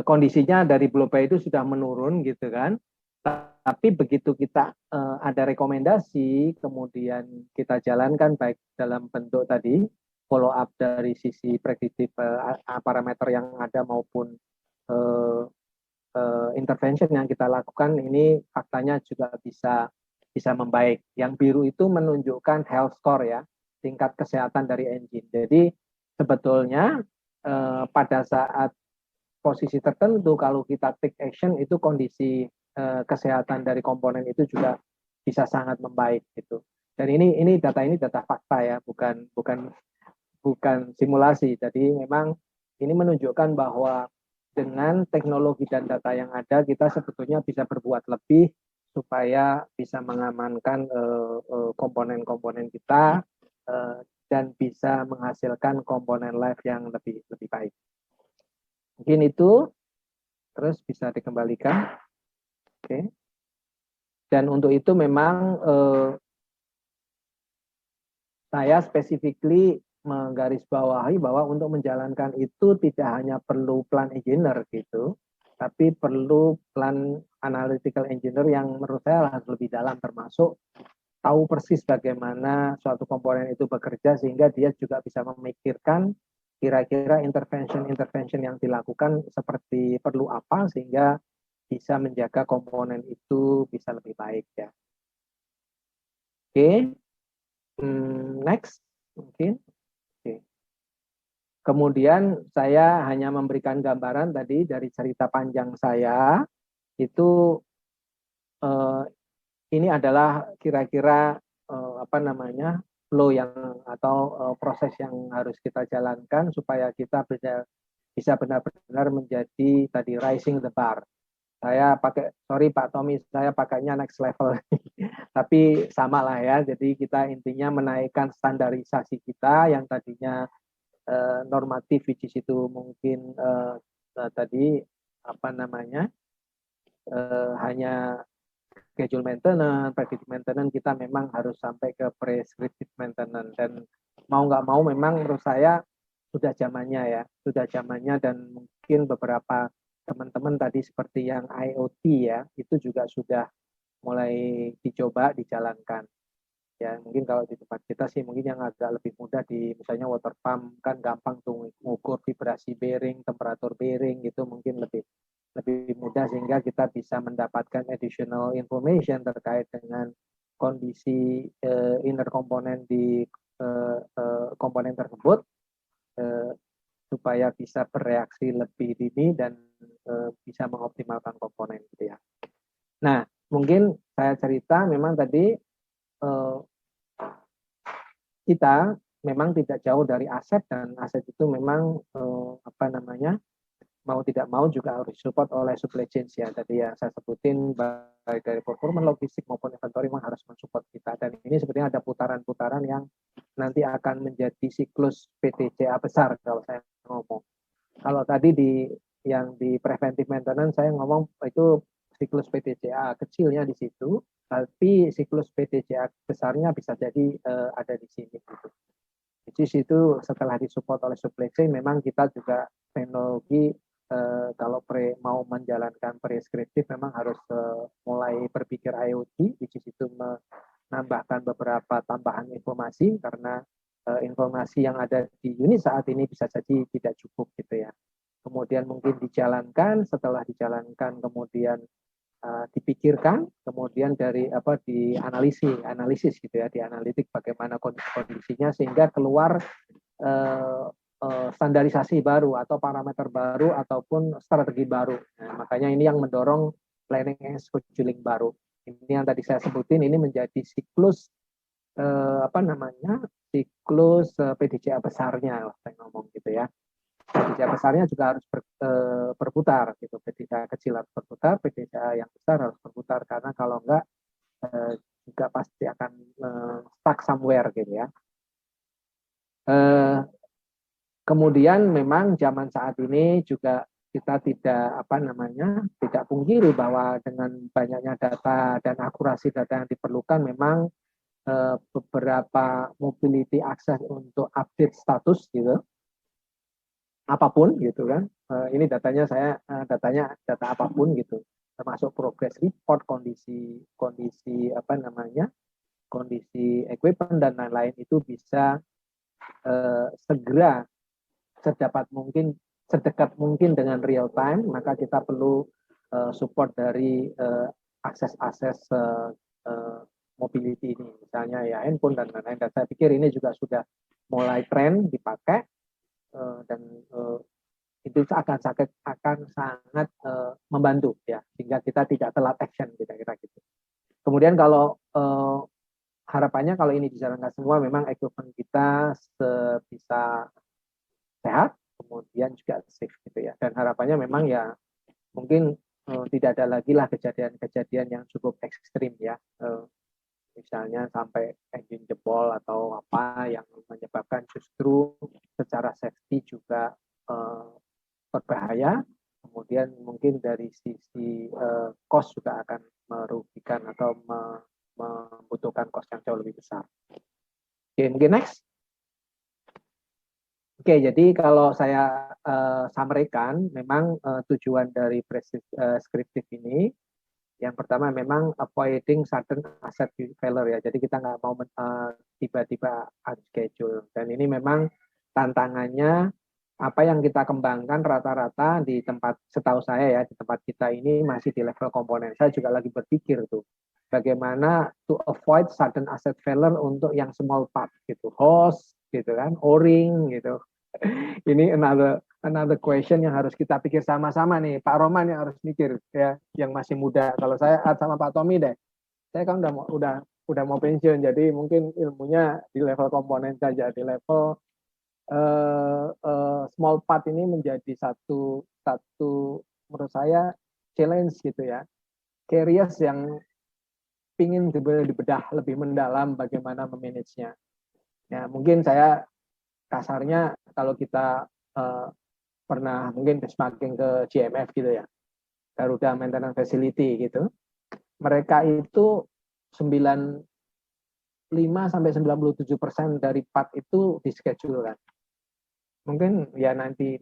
Speaker 5: kondisinya dari blue-by itu sudah menurun gitu kan. Tapi begitu kita ada rekomendasi, kemudian kita jalankan baik dalam bentuk tadi follow up dari sisi prediktif parameter yang ada maupun intervention yang kita lakukan, ini faktanya juga bisa membaik. Yang biru itu menunjukkan health score ya, tingkat kesehatan dari engine. Jadi sebetulnya pada saat posisi tertentu kalau kita take action itu kondisi kesehatan dari komponen itu juga bisa sangat membaik gitu. Dan ini data fakta ya, bukan simulasi. Jadi memang Ini menunjukkan bahwa dengan teknologi dan data yang ada, kita sebetulnya bisa berbuat lebih supaya bisa mengamankan komponen-komponen kita dan bisa menghasilkan komponen live yang lebih baik. Mungkin itu, terus bisa dikembalikan. Oke. Dan untuk itu memang saya specifically menggarisbawahi bahwa untuk menjalankan itu tidak hanya perlu plan engineer gitu, tapi perlu plan analytical engineer yang menurut saya harus lebih dalam, termasuk tahu persis bagaimana suatu komponen itu bekerja sehingga dia juga bisa memikirkan kira-kira intervention yang dilakukan seperti perlu apa sehingga bisa menjaga komponen itu bisa lebih baik ya. Oke, next mungkin. Oke. Kemudian saya hanya memberikan gambaran tadi dari cerita panjang saya itu ini adalah kira-kira apa namanya flow yang atau proses yang harus kita jalankan supaya kita bisa benar-benar menjadi tadi rising the bar. Saya pakai, sorry Pak Tommy, saya pakainya next level, tapi sama lah ya. Jadi kita intinya menaikkan standarisasi kita yang tadinya normatif, which is itu mungkin tadi apa namanya hanya schedule maintenance, predictive maintenance, kita memang harus sampai ke prescriptive maintenance. Dan mau nggak mau memang menurut saya sudah zamannya ya, sudah zamannya. Dan mungkin beberapa teman-teman tadi seperti yang IoT ya, itu juga sudah mulai dicoba, dijalankan. Ya mungkin kalau di tempat kita sih mungkin yang agak lebih mudah di misalnya water pump kan gampang tuh mengukur vibrasi bearing, temperatur bearing gitu mungkin lebih mudah sehingga kita bisa mendapatkan additional information terkait dengan kondisi inner komponen di komponen tersebut supaya bisa bereaksi lebih dini dan bisa mengoptimalkan komponen gitu ya. Nah mungkin saya cerita memang tadi kita memang tidak jauh dari aset, dan aset itu memang apa namanya mau tidak mau juga harus support oleh supply chain ya. Tadi yang saya sebutin baik dari procurement, logistik maupun inventory memang harus mensupport kita. Dan ini sebenarnya ada putaran-putaran yang nanti akan menjadi siklus PTCA besar kalau saya ngomong. Kalau tadi yang di preventive maintenance saya ngomong itu siklus PTCA kecilnya di situ, tapi siklus PTCA besarnya bisa jadi ada di sini gitu. Di situ setelah disupport oleh supply chain memang kita juga teknologi kalau mau menjalankan preskriptif memang harus mulai berpikir IoT, which is itu menambahkan beberapa tambahan informasi karena informasi yang ada di unit saat ini bisa jadi tidak cukup gitu ya. Kemudian mungkin dijalankan, setelah dijalankan kemudian dipikirkan, kemudian dari dianalisis gitu ya, dianalitik bagaimana kondisinya sehingga keluar standarisasi baru atau parameter baru ataupun strategi baru. Nah, makanya ini yang mendorong planning and scheduling baru. Ini yang tadi saya sebutin, ini menjadi siklus siklus PDCA besarnya, saya ngomong gitu ya. PDCA besarnya juga harus berputar gitu. PDCA kecil harus berputar, PDCA yang besar harus berputar karena kalau enggak juga pasti akan stuck somewhere gitu ya. Kemudian memang zaman saat ini juga kita tidak tidak pungkiri bahwa dengan banyaknya data dan akurasi data yang diperlukan memang beberapa mobility access untuk update status gitu apapun gitu kan, ini datanya data apapun gitu, termasuk progress report, kondisi kondisi equipment dan lain-lain itu bisa segera sedekat mungkin dengan real time. Maka kita perlu support dari akses mobility ini, misalnya ya handphone dan lain-lain. Dan saya pikir ini juga sudah mulai tren dipakai dan itu akan sangat membantu ya, sehingga kita tidak telat action kira-kira gitu. Kemudian kalau harapannya kalau ini dijalankan semua memang equipment kita bisa sehat, kemudian juga safe gitu ya. Dan harapannya memang ya mungkin tidak ada lagi lah kejadian-kejadian yang cukup ekstrim ya. Misalnya sampai engine jebol atau apa yang menyebabkan justru secara safety juga berbahaya. Kemudian mungkin dari sisi cost juga akan merugikan atau membutuhkan cost yang jauh lebih besar. Oke, next. Oke, jadi kalau saya sampaikan, memang tujuan dari prescriptive ini, yang pertama memang avoiding sudden asset failure ya. Jadi kita nggak mau tiba-tiba unschedule. Dan ini memang tantangannya apa yang kita kembangkan rata-rata di tempat, setahu saya ya, di tempat kita ini masih di level komponen. Saya juga lagi berpikir tuh, bagaimana to avoid sudden asset failure untuk yang small part gitu, hose gitu kan, o-ring gitu. Ini another question yang harus kita pikir sama-sama nih, Pak Roman yang harus mikir ya, yang masih muda. Kalau saya sama Pak Tommy deh, saya kan udah mau pensiun, jadi mungkin ilmunya di level komponen saja, di level small part ini menjadi satu menurut saya challenge gitu ya, curious yang pingin dibedah lebih mendalam bagaimana memanagenya. Ya mungkin saya kasarnya kalau kita pernah mungkin benchmarking ke GMF gitu ya, Garuda Maintenance Facility gitu, mereka itu 95 sampai 97% dari part itu dischedule kan. Mungkin ya 95,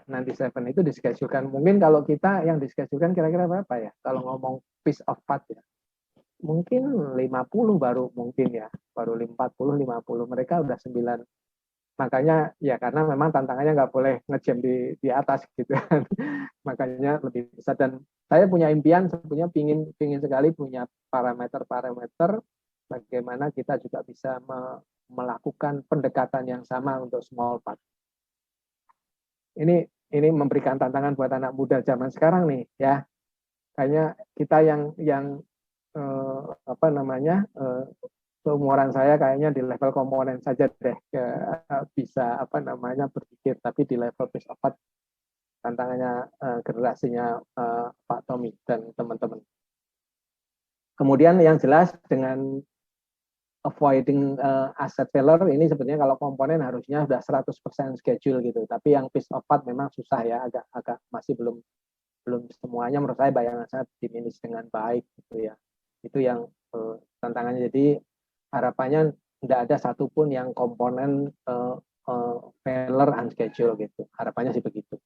Speaker 5: 97 itu dischedule. Mungkin kalau kita yang dischedule kira-kira berapa ya? Kalau ngomong piece of part ya. Mungkin 50 baru mungkin ya. Baru 40, 50. Mereka udah 9. Makanya ya karena memang tantangannya nggak boleh ngejam di atas gitu kan. Makanya lebih besar. Dan saya punya impian sebenarnya pingin sekali punya parameter bagaimana kita juga bisa melakukan pendekatan yang sama untuk small part. Ini memberikan tantangan buat anak muda zaman sekarang nih ya. Kayaknya kita yang seumuran saya kayaknya di level komponen saja deh bisa berpikir, tapi di level piece of part tantangannya generasinya Pak Tommy dan teman-teman. Kemudian yang jelas dengan avoiding asset failure ini sebenarnya kalau komponen harusnya sudah 100% schedule gitu, tapi yang piece of part memang susah ya, agak masih belum semuanya menurut saya bayangan saya diminish dengan baik gitu ya. Itu yang tantangannya. Jadi harapannya tidak ada satupun yang komponen failure unschedule gitu. Harapannya sih begitu.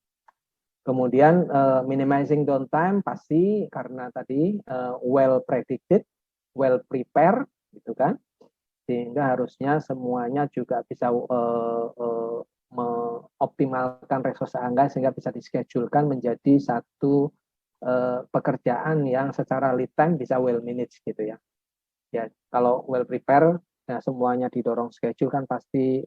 Speaker 5: Kemudian minimizing downtime pasti karena tadi well predicted, well prepared gitu kan. Sehingga harusnya semuanya juga bisa mengoptimalkan resource Anda sehingga bisa dischedulekan menjadi satu pekerjaan yang secara lead time bisa well managed gitu ya. Ya, kalau well prepare, ya semuanya didorong schedule kan pasti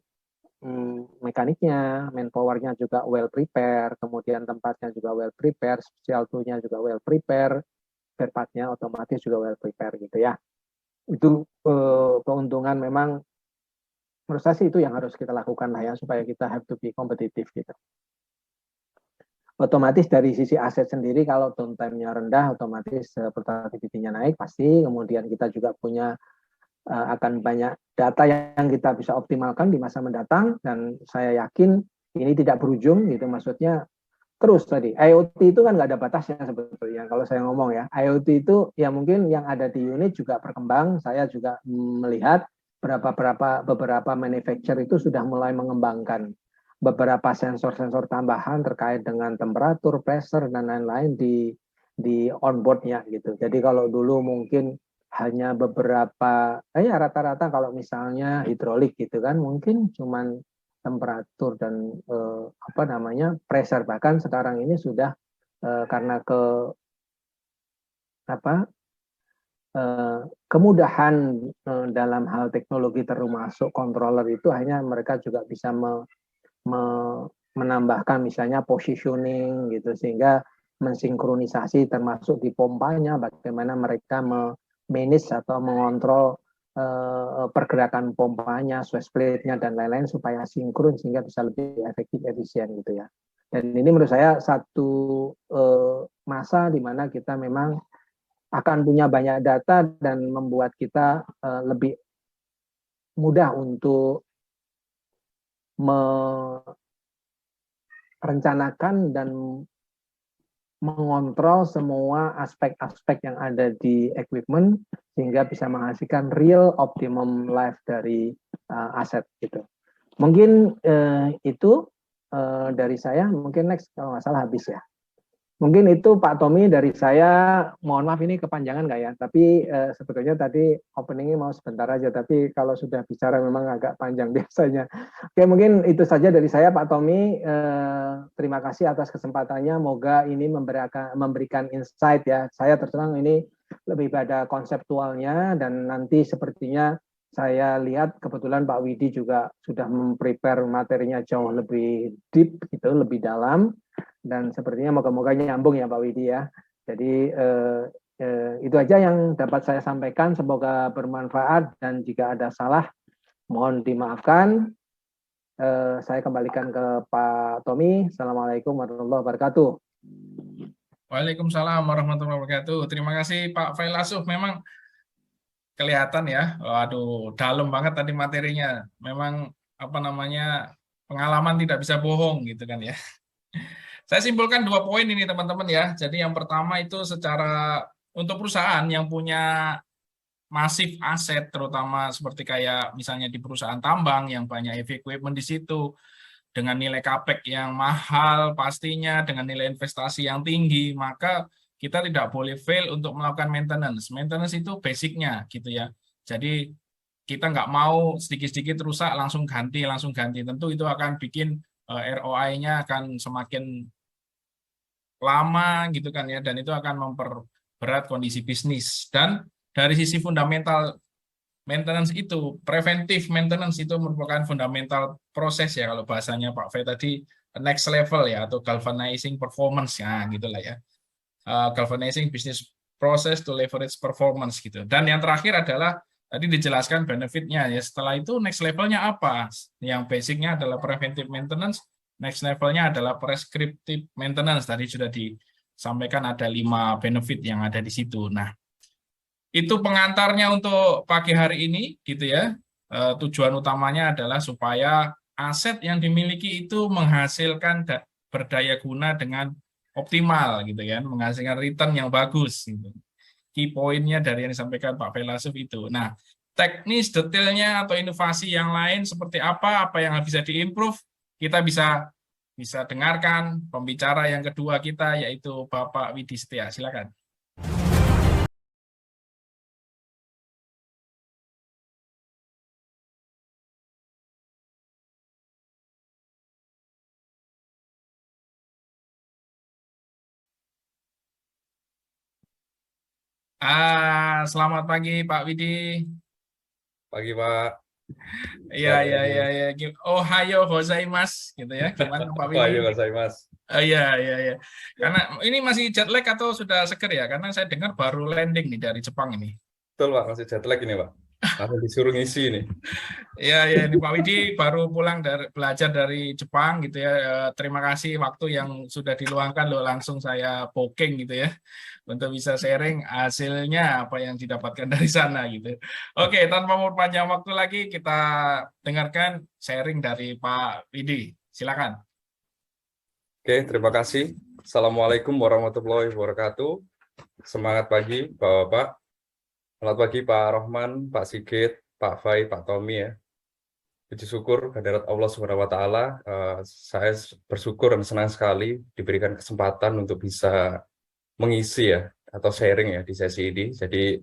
Speaker 5: mekaniknya, manpowernya juga well prepare, kemudian tempatnya juga well prepare, special tool-nya juga well prepare, spare part-nya otomatis juga well prepare gitu ya. Itu keuntungan memang menurut saya sih itu yang harus kita lakukan lah ya supaya kita have to be kompetitif gitu. Otomatis dari sisi aset sendiri kalau downtime-nya rendah otomatis productivity-nya naik pasti, kemudian kita juga punya akan banyak data yang kita bisa optimalkan di masa mendatang dan saya yakin ini tidak berujung gitu, maksudnya terus tadi IoT itu kan nggak ada batasnya sebetulnya kalau saya ngomong ya. IoT itu ya mungkin yang ada di unit juga berkembang. Saya juga melihat beberapa manufacturer itu sudah mulai mengembangkan beberapa sensor-sensor tambahan terkait dengan temperatur, pressure dan lain-lain di onboardnya gitu. Jadi kalau dulu mungkin hanya beberapa, rata-rata kalau misalnya hidrolik gitu kan mungkin cuman temperatur dan pressure, bahkan sekarang ini sudah karena kemudahan dalam hal teknologi termasuk controller itu hanya mereka juga bisa menambahkan misalnya positioning gitu sehingga mensinkronisasi termasuk di pompanya bagaimana mereka manage atau mengontrol pergerakan pompanya, switch plate-nya dan lain-lain supaya sinkron sehingga bisa lebih efektif efisien gitu ya. Dan ini menurut saya satu masa di mana kita memang akan punya banyak data dan membuat kita lebih mudah untuk merencanakan dan mengontrol semua aspek-aspek yang ada di equipment sehingga bisa menghasilkan real optimum life dari aset gitu. Mungkin itu dari saya. Mungkin next kalau nggak salah habis ya. Mungkin itu Pak Tommy dari saya. Mohon maaf ini kepanjangan nggak ya? Tapi sebetulnya tadi openingnya mau sebentar aja. Tapi kalau sudah bicara memang agak panjang biasanya. Oke, mungkin itu saja dari saya Pak Tommy. Terima kasih atas kesempatannya. Moga ini memberikan insight ya. Saya terus terang ini lebih pada konseptualnya dan nanti sepertinya saya lihat kebetulan Pak Widi juga sudah memprepare materinya jauh lebih deep gitu, lebih dalam. Dan sepertinya moga-moga nyambung ya Pak Widi ya. Jadi itu aja yang dapat saya sampaikan. Semoga bermanfaat dan jika ada salah mohon dimaafkan. Saya kembalikan ke Pak Tommy. Assalamualaikum warahmatullahi wabarakatuh.
Speaker 4: Waalaikumsalam warahmatullahi wabarakatuh. Terima kasih Pak Failasuf. Memang kelihatan ya, waduh dalam banget tadi materinya. Memang apa namanya, pengalaman tidak bisa bohong gitu kan ya. Saya simpulkan 2 poin ini teman-teman ya. Jadi yang pertama itu secara untuk perusahaan yang punya masif aset, terutama seperti kayak misalnya di perusahaan tambang yang banyak heavy equipment di situ, dengan nilai capex yang mahal pastinya, dengan nilai investasi yang tinggi, maka kita tidak boleh fail untuk melakukan maintenance. Maintenance itu basicnya gitu ya. Jadi kita nggak mau sedikit-sedikit rusak langsung ganti. Tentu itu akan bikin ROI-nya akan semakin lama gitu kan ya, dan itu akan memperberat kondisi bisnis. Dan dari sisi fundamental maintenance itu, preventive maintenance itu merupakan fundamental proses ya, kalau bahasanya Pak Fe tadi next level ya, atau galvanizing performance ya gitulah ya. Galvanizing business process to leverage performance gitu. Dan yang terakhir adalah tadi dijelaskan benefitnya ya. Setelah itu next levelnya apa? Yang basicnya adalah preventive maintenance. Next levelnya adalah prescriptive maintenance. Tadi sudah disampaikan ada 5 benefit yang ada di situ. Nah, itu pengantarnya untuk pagi hari ini, gitu ya. Tujuan utamanya adalah supaya aset yang dimiliki itu menghasilkan berdaya guna dengan optimal, gitu ya, menghasilkan return yang bagus. Gitu. Key poinnya dari yang disampaikan Pak Failasuf itu. Nah, teknis detailnya atau inovasi yang lain seperti apa yang bisa diimprove, kita bisa dengarkan pembicara yang kedua kita, yaitu Bapak Widi Setia. Silakan. Selamat pagi Pak Widi.
Speaker 6: Pagi Pak.
Speaker 4: Iya. Ohayo gozaimasu gitu ya. Gimana Pak Widi?
Speaker 6: Ohayo gozaimasu.
Speaker 4: Iya. Karena ini masih jet lag atau sudah seger ya? Karena saya dengar baru landing nih dari Jepang ini.
Speaker 6: Betul Pak, masih jet lag ini Pak. Langsung disuruh ngisi ini.
Speaker 4: Iya, ini Pak Widi baru pulang belajar dari Jepang gitu ya. Terima kasih waktu yang sudah diluangkan loh, langsung saya booking gitu ya, untuk bisa sharing hasilnya apa yang didapatkan dari sana gitu. Oke, tanpa memperpanjang waktu lagi, kita dengarkan sharing dari Pak Widi. Silakan.
Speaker 6: Oke, terima kasih. Assalamualaikum warahmatullahi wabarakatuh. Semangat pagi Bapak-Bapak. Selamat pagi Pak Rohman, Pak Sigit, Pak Fai, Pak Tommy ya. Puji syukur kehadirat Allah SWT. Saya bersyukur dan senang sekali diberikan kesempatan untuk bisa mengisi ya, atau sharing ya di sesi ini. Jadi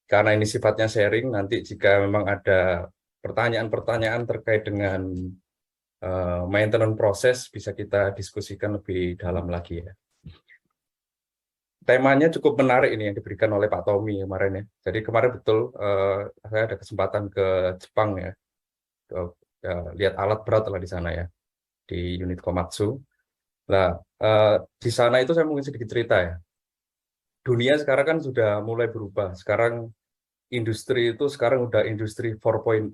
Speaker 6: karena ini sifatnya sharing, nanti jika memang ada pertanyaan-pertanyaan terkait dengan maintenance proses, bisa kita diskusikan lebih dalam lagi ya. Temanya cukup menarik ini yang diberikan oleh Pak Tommy kemarin ya. Jadi kemarin betul saya ada kesempatan ke Jepang ya, lihat alat berat lah di sana ya, di unit Komatsu. Nah, di sana itu saya mungkin sedikit cerita ya. Dunia sekarang kan sudah mulai berubah. Sekarang industri itu sekarang udah industri 4.0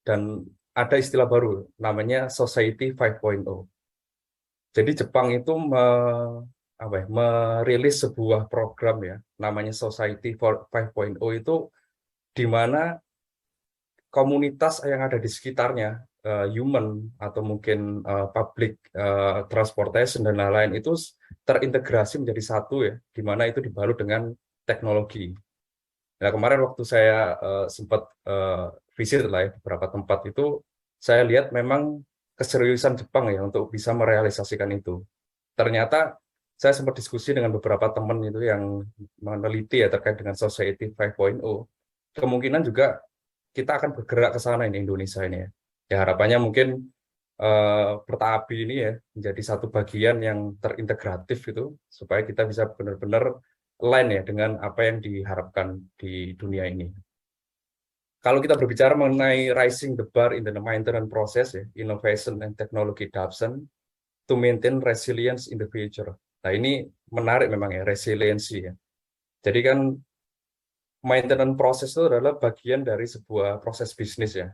Speaker 6: dan ada istilah baru namanya Society 5.0. Jadi Jepang itu merilis sebuah program ya namanya Society 5.0 itu di mana komunitas yang ada di sekitarnya, human atau mungkin public transportation dan lain-lain itu terintegrasi menjadi satu ya, di mana itu dibalut dengan teknologi. Nah, kemarin waktu saya sempat visit lah ya, beberapa tempat itu, saya lihat memang keseriusan Jepang ya untuk bisa merealisasikan itu. Ternyata saya sempat diskusi dengan beberapa teman itu yang meneliti ya terkait dengan Society 5.0. Kemungkinan juga kita akan bergerak ke sana ini Indonesia ini ya. Ya harapannya mungkin Perta Api ini ya menjadi satu bagian yang terintegratif gitu supaya kita bisa benar-benar align ya dengan apa yang diharapkan di dunia ini. Kalau kita berbicara mengenai raising the bar in the maintenance process ya, innovation and technology adoption to maintain resilience in the future. Nah, ini menarik memang ya, resiliensi ya. Jadi kan maintenance proses itu adalah bagian dari sebuah proses bisnis ya.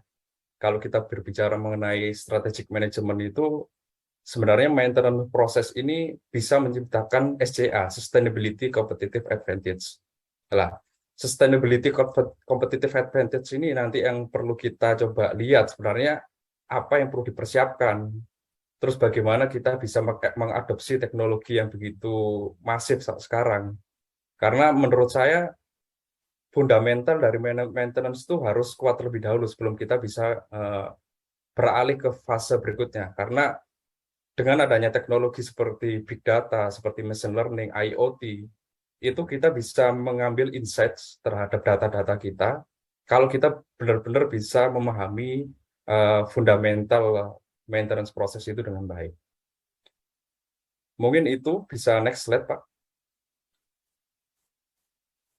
Speaker 6: Kalau kita berbicara mengenai strategic management itu, sebenarnya maintenance proses ini bisa menciptakan SCA, Sustainability Competitive Advantage. Nah, Sustainability Competitive Advantage ini nanti yang perlu kita coba lihat sebenarnya apa yang perlu dipersiapkan. Terus bagaimana kita bisa mengadopsi teknologi yang begitu masif saat sekarang. Karena menurut saya, fundamental dari maintenance itu harus kuat terlebih dahulu sebelum kita bisa beralih ke fase berikutnya. Karena dengan adanya teknologi seperti big data, seperti machine learning, IoT, itu kita bisa mengambil insights terhadap data-data kita kalau kita benar-benar bisa memahami fundamental maintenance proses itu dengan baik. Mungkin itu bisa next slide, Pak.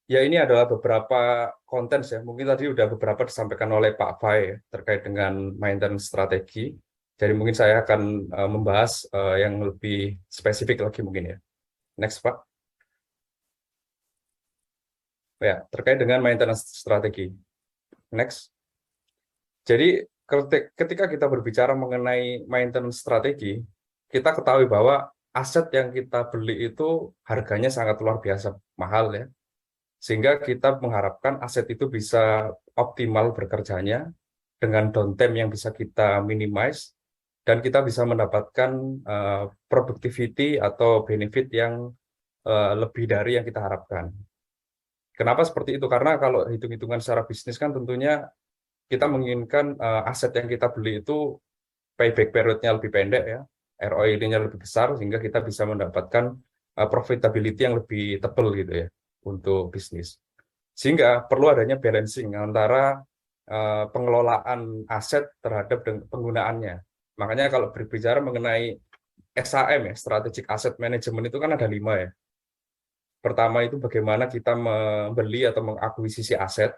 Speaker 6: Ya, ini adalah beberapa konten ya. Mungkin tadi udah beberapa disampaikan oleh Pak Fai ya, terkait dengan maintenance strategi. Jadi mungkin saya akan membahas yang lebih spesifik lagi mungkin ya. Next, Pak. Ya, terkait dengan maintenance strategi. Next. Jadi ketika kita berbicara mengenai maintenance strategi, kita ketahui bahwa aset yang kita beli itu harganya sangat luar biasa mahal ya. Sehingga kita mengharapkan aset itu bisa optimal bekerjanya dengan downtime yang bisa kita minimize dan kita bisa mendapatkan productivity atau benefit yang lebih dari yang kita harapkan. Kenapa seperti itu? Karena kalau hitung-hitungan secara bisnis kan tentunya kita menginginkan aset yang kita beli itu payback period-nya lebih pendek ya, ROI-nya lebih besar sehingga kita bisa mendapatkan profitability yang lebih tebal gitu ya untuk bisnis. Sehingga perlu adanya balancing antara pengelolaan aset terhadap penggunaannya. Makanya kalau berbicara mengenai SAM ya, Strategic Asset Management itu kan ada 5 ya. Pertama itu bagaimana kita membeli atau mengakuisisi aset.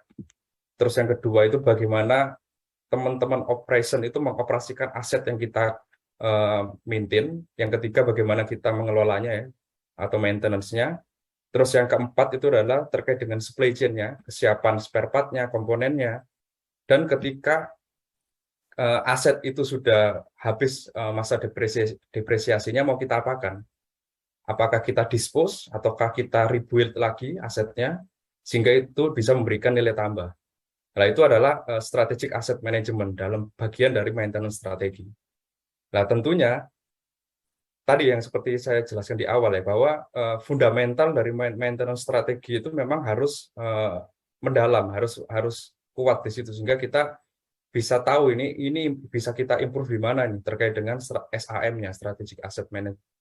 Speaker 6: Terus yang kedua itu bagaimana teman-teman operation itu mengoperasikan aset yang kita maintain. Yang ketiga bagaimana kita mengelolanya ya, atau maintenance-nya. Terus yang keempat itu adalah terkait dengan supply chain-nya, kesiapan spare part-nya, komponennya. Dan ketika aset itu sudah habis masa depresiasinya, mau kita apakan? Apakah kita dispose, ataukah kita rebuild lagi asetnya, sehingga itu bisa memberikan nilai tambah. Nah, itu adalah strategic asset management dalam bagian dari maintenance strategi. Nah, tentunya tadi yang seperti saya jelaskan di awal ya, bahwa fundamental dari maintenance strategi itu memang harus mendalam, harus kuat di situ sehingga kita bisa tahu ini bisa kita improve di mana nih terkait dengan SAM-nya, strategic asset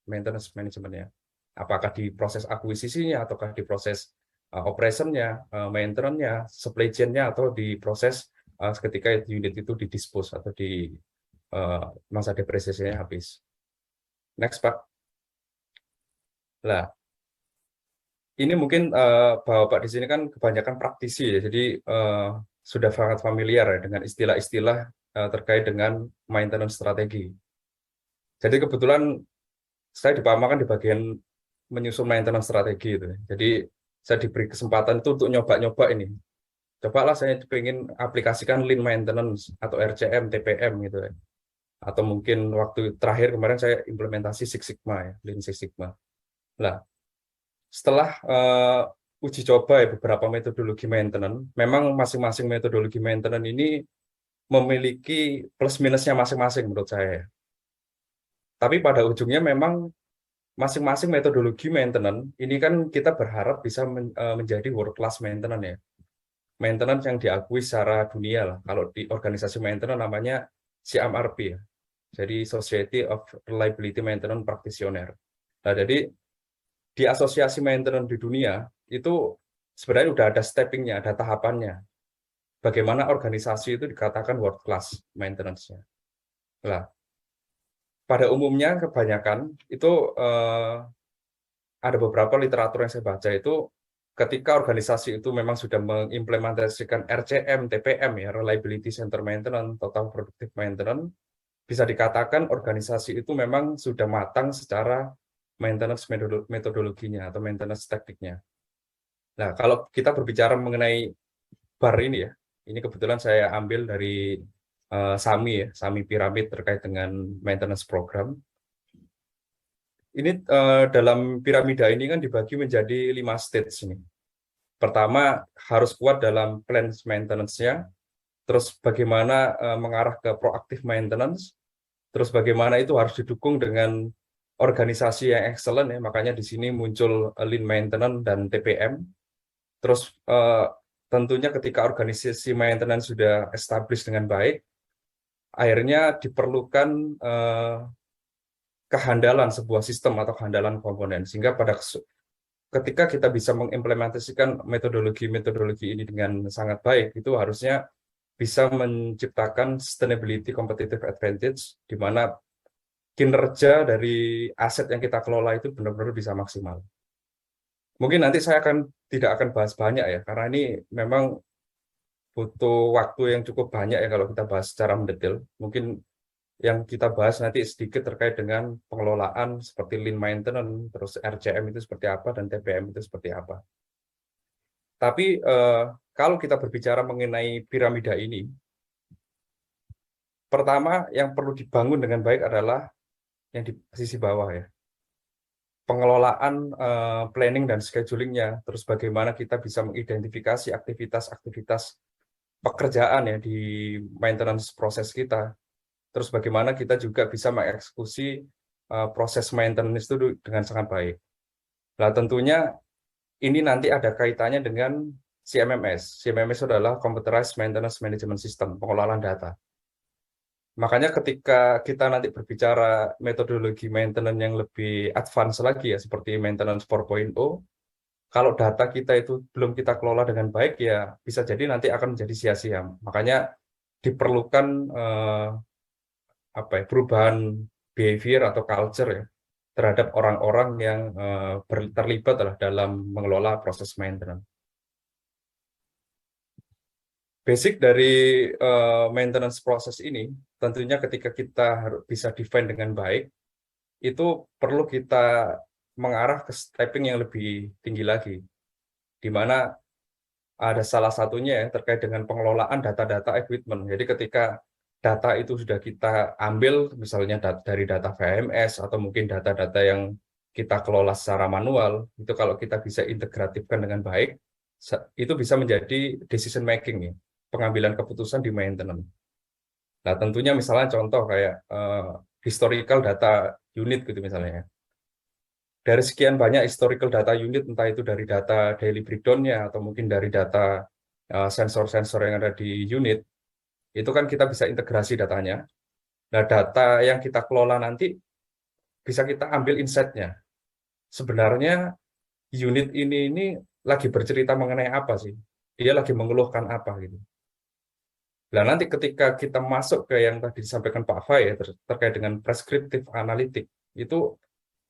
Speaker 6: maintenance management-nya. Apakah di proses akuisisinya ataukah di proses operation-nya, maintenance-nya, supply chain-nya atau di proses ketika unit itu didispose atau di masa depresiasinya habis. Next, Pak. Nah, ini mungkin Bapak di sini kan kebanyakan praktisi ya, jadi sudah sangat familiar ya dengan istilah-istilah terkait dengan maintenance strategi. Jadi kebetulan saya dipamakan di bagian menyusun maintenance strategi itu. Jadi saya diberi kesempatan itu untuk nyoba-nyoba ini cobalah saya pengen aplikasikan lean maintenance atau RCM, TPM gitu ya. Atau mungkin waktu terakhir kemarin saya implementasi Six Sigma ya, Lean Six Sigma. Nah, setelah uji coba ya beberapa metodologi maintenance, memang masing-masing metodologi maintenance ini memiliki plus minusnya masing-masing menurut saya. Tapi pada ujungnya memang masing-masing metodologi maintenance ini kan kita berharap bisa menjadi world class maintenance ya. Maintenance yang diakui secara dunia lah. Kalau di organisasi maintenance namanya CMRP ya. Jadi Society of Reliability Maintenance Practitioner. Nah, jadi di asosiasi maintenance di dunia itu sebenarnya udah ada steppingnya, ada tahapannya. Bagaimana organisasi itu dikatakan world class maintenance-nya. Nah, pada umumnya kebanyakan itu ada beberapa literatur yang saya baca itu ketika organisasi itu memang sudah mengimplementasikan RCM, TPM ya, Reliability Center Maintenance, Total Productive Maintenance, bisa dikatakan organisasi itu memang sudah matang secara maintenance metodologinya atau maintenance tekniknya. Nah, kalau kita berbicara mengenai bar ini ya, ini kebetulan saya ambil dari SAMI ya, SAMI Piramid terkait dengan maintenance program. Ini dalam piramida ini kan dibagi menjadi 5 stage ini. Pertama, harus kuat dalam plan maintenance-nya, terus bagaimana mengarah ke proactive maintenance, terus bagaimana itu harus didukung dengan organisasi yang excellent ya, makanya di sini muncul lean maintenance dan TPM. Terus tentunya ketika organisasi maintenance sudah established dengan baik, akhirnya diperlukan kehandalan sebuah sistem atau kehandalan komponen, sehingga ketika kita bisa mengimplementasikan metodologi-metodologi ini dengan sangat baik, itu harusnya bisa menciptakan sustainability competitive advantage, di mana kinerja dari aset yang kita kelola itu benar-benar bisa maksimal. Mungkin nanti saya tidak akan bahas banyak ya, karena ini memang butuh waktu yang cukup banyak ya kalau kita bahas secara mendetail. Mungkin yang kita bahas nanti sedikit terkait dengan pengelolaan seperti lean maintenance, terus RCM itu seperti apa, dan TPM itu seperti apa. Tapi kalau kita berbicara mengenai piramida ini, pertama yang perlu dibangun dengan baik adalah yang di sisi bawah ya. Pengelolaan planning dan schedulingnya, terus bagaimana kita bisa mengidentifikasi aktivitas-aktivitas pekerjaan ya di maintenance proses kita. Terus bagaimana kita juga bisa mengeksekusi proses maintenance itu dengan sangat baik. Nah, tentunya ini nanti ada kaitannya dengan CMMS. CMMS adalah Computerized Maintenance Management System, pengelolaan data. Makanya ketika kita nanti berbicara metodologi maintenance yang lebih advance lagi ya, seperti maintenance 4.0, kalau data kita itu belum kita kelola dengan baik ya bisa jadi nanti akan menjadi sia-sia. Makanya diperlukan perubahan behavior atau culture ya terhadap orang-orang yang terlibat dalam mengelola proses maintenance. Basic dari maintenance proses ini, tentunya ketika kita bisa define dengan baik, itu perlu kita mengarah ke stepping yang lebih tinggi lagi, di mana ada salah satunya ya terkait dengan pengelolaan data-data equipment. Jadi ketika data itu sudah kita ambil, misalnya dari data VMS atau mungkin data-data yang kita kelola secara manual, itu kalau kita bisa integratifkan dengan baik, itu bisa menjadi decision making ya, pengambilan keputusan di maintenance. Nah, tentunya misalnya contoh kayak historical data unit gitu misalnya. Dari sekian banyak historical data unit, entah itu dari data daily breakdown-nya atau mungkin dari data sensor-sensor yang ada di unit, itu kan kita bisa integrasi datanya. Nah, data yang kita kelola nanti bisa kita ambil insight-nya. Sebenarnya unit ini lagi bercerita mengenai apa sih? Dia lagi mengeluhkan apa gitu. Nah, nanti ketika kita masuk ke yang tadi disampaikan Pak Fai ya, terkait dengan prescriptive analytic, itu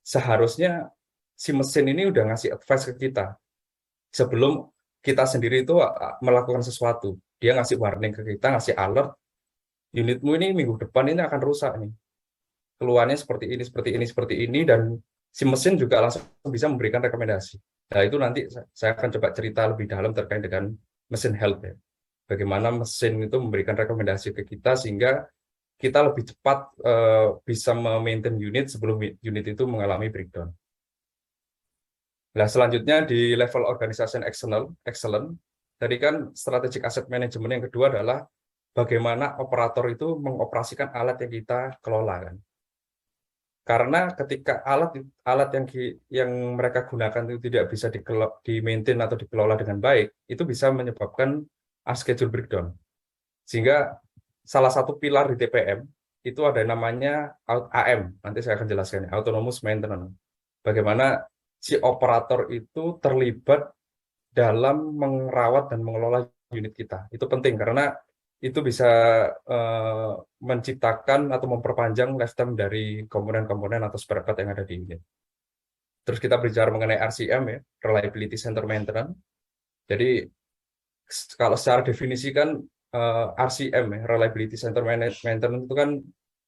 Speaker 6: seharusnya si mesin ini udah ngasih advice ke kita. Sebelum kita sendiri itu melakukan sesuatu. Dia ngasih warning ke kita, ngasih alert, unitmu ini minggu depan ini akan rusak nih. Keluarnya seperti ini, seperti ini, seperti ini, dan si mesin juga langsung bisa memberikan rekomendasi. Nah, itu nanti saya akan coba cerita lebih dalam terkait dengan mesin health ya. Bagaimana mesin itu memberikan rekomendasi ke kita sehingga kita lebih cepat bisa memaintain unit sebelum unit itu mengalami breakdown. Nah, selanjutnya di level organization excellent, tadi kan strategic asset management yang kedua adalah bagaimana operator itu mengoperasikan alat yang kita kelola kan. Karena ketika alat yang mereka gunakan itu tidak bisa di-maintain atau dikelola dengan baik, itu bisa menyebabkan unscheduled breakdown. Sehingga salah satu pilar di TPM itu ada namanya AM, nanti saya akan jelaskan, autonomous maintenance. Bagaimana si operator itu terlibat dalam merawat dan mengelola unit kita. Itu penting karena itu bisa menciptakan atau memperpanjang lifetime dari komponen-komponen atau spare part yang ada di unit. Terus kita bicara mengenai RCM ya, Reliability Center Maintenance. Jadi kalau secara definisi kan RCM ya, Reliability Center Maintenance itu kan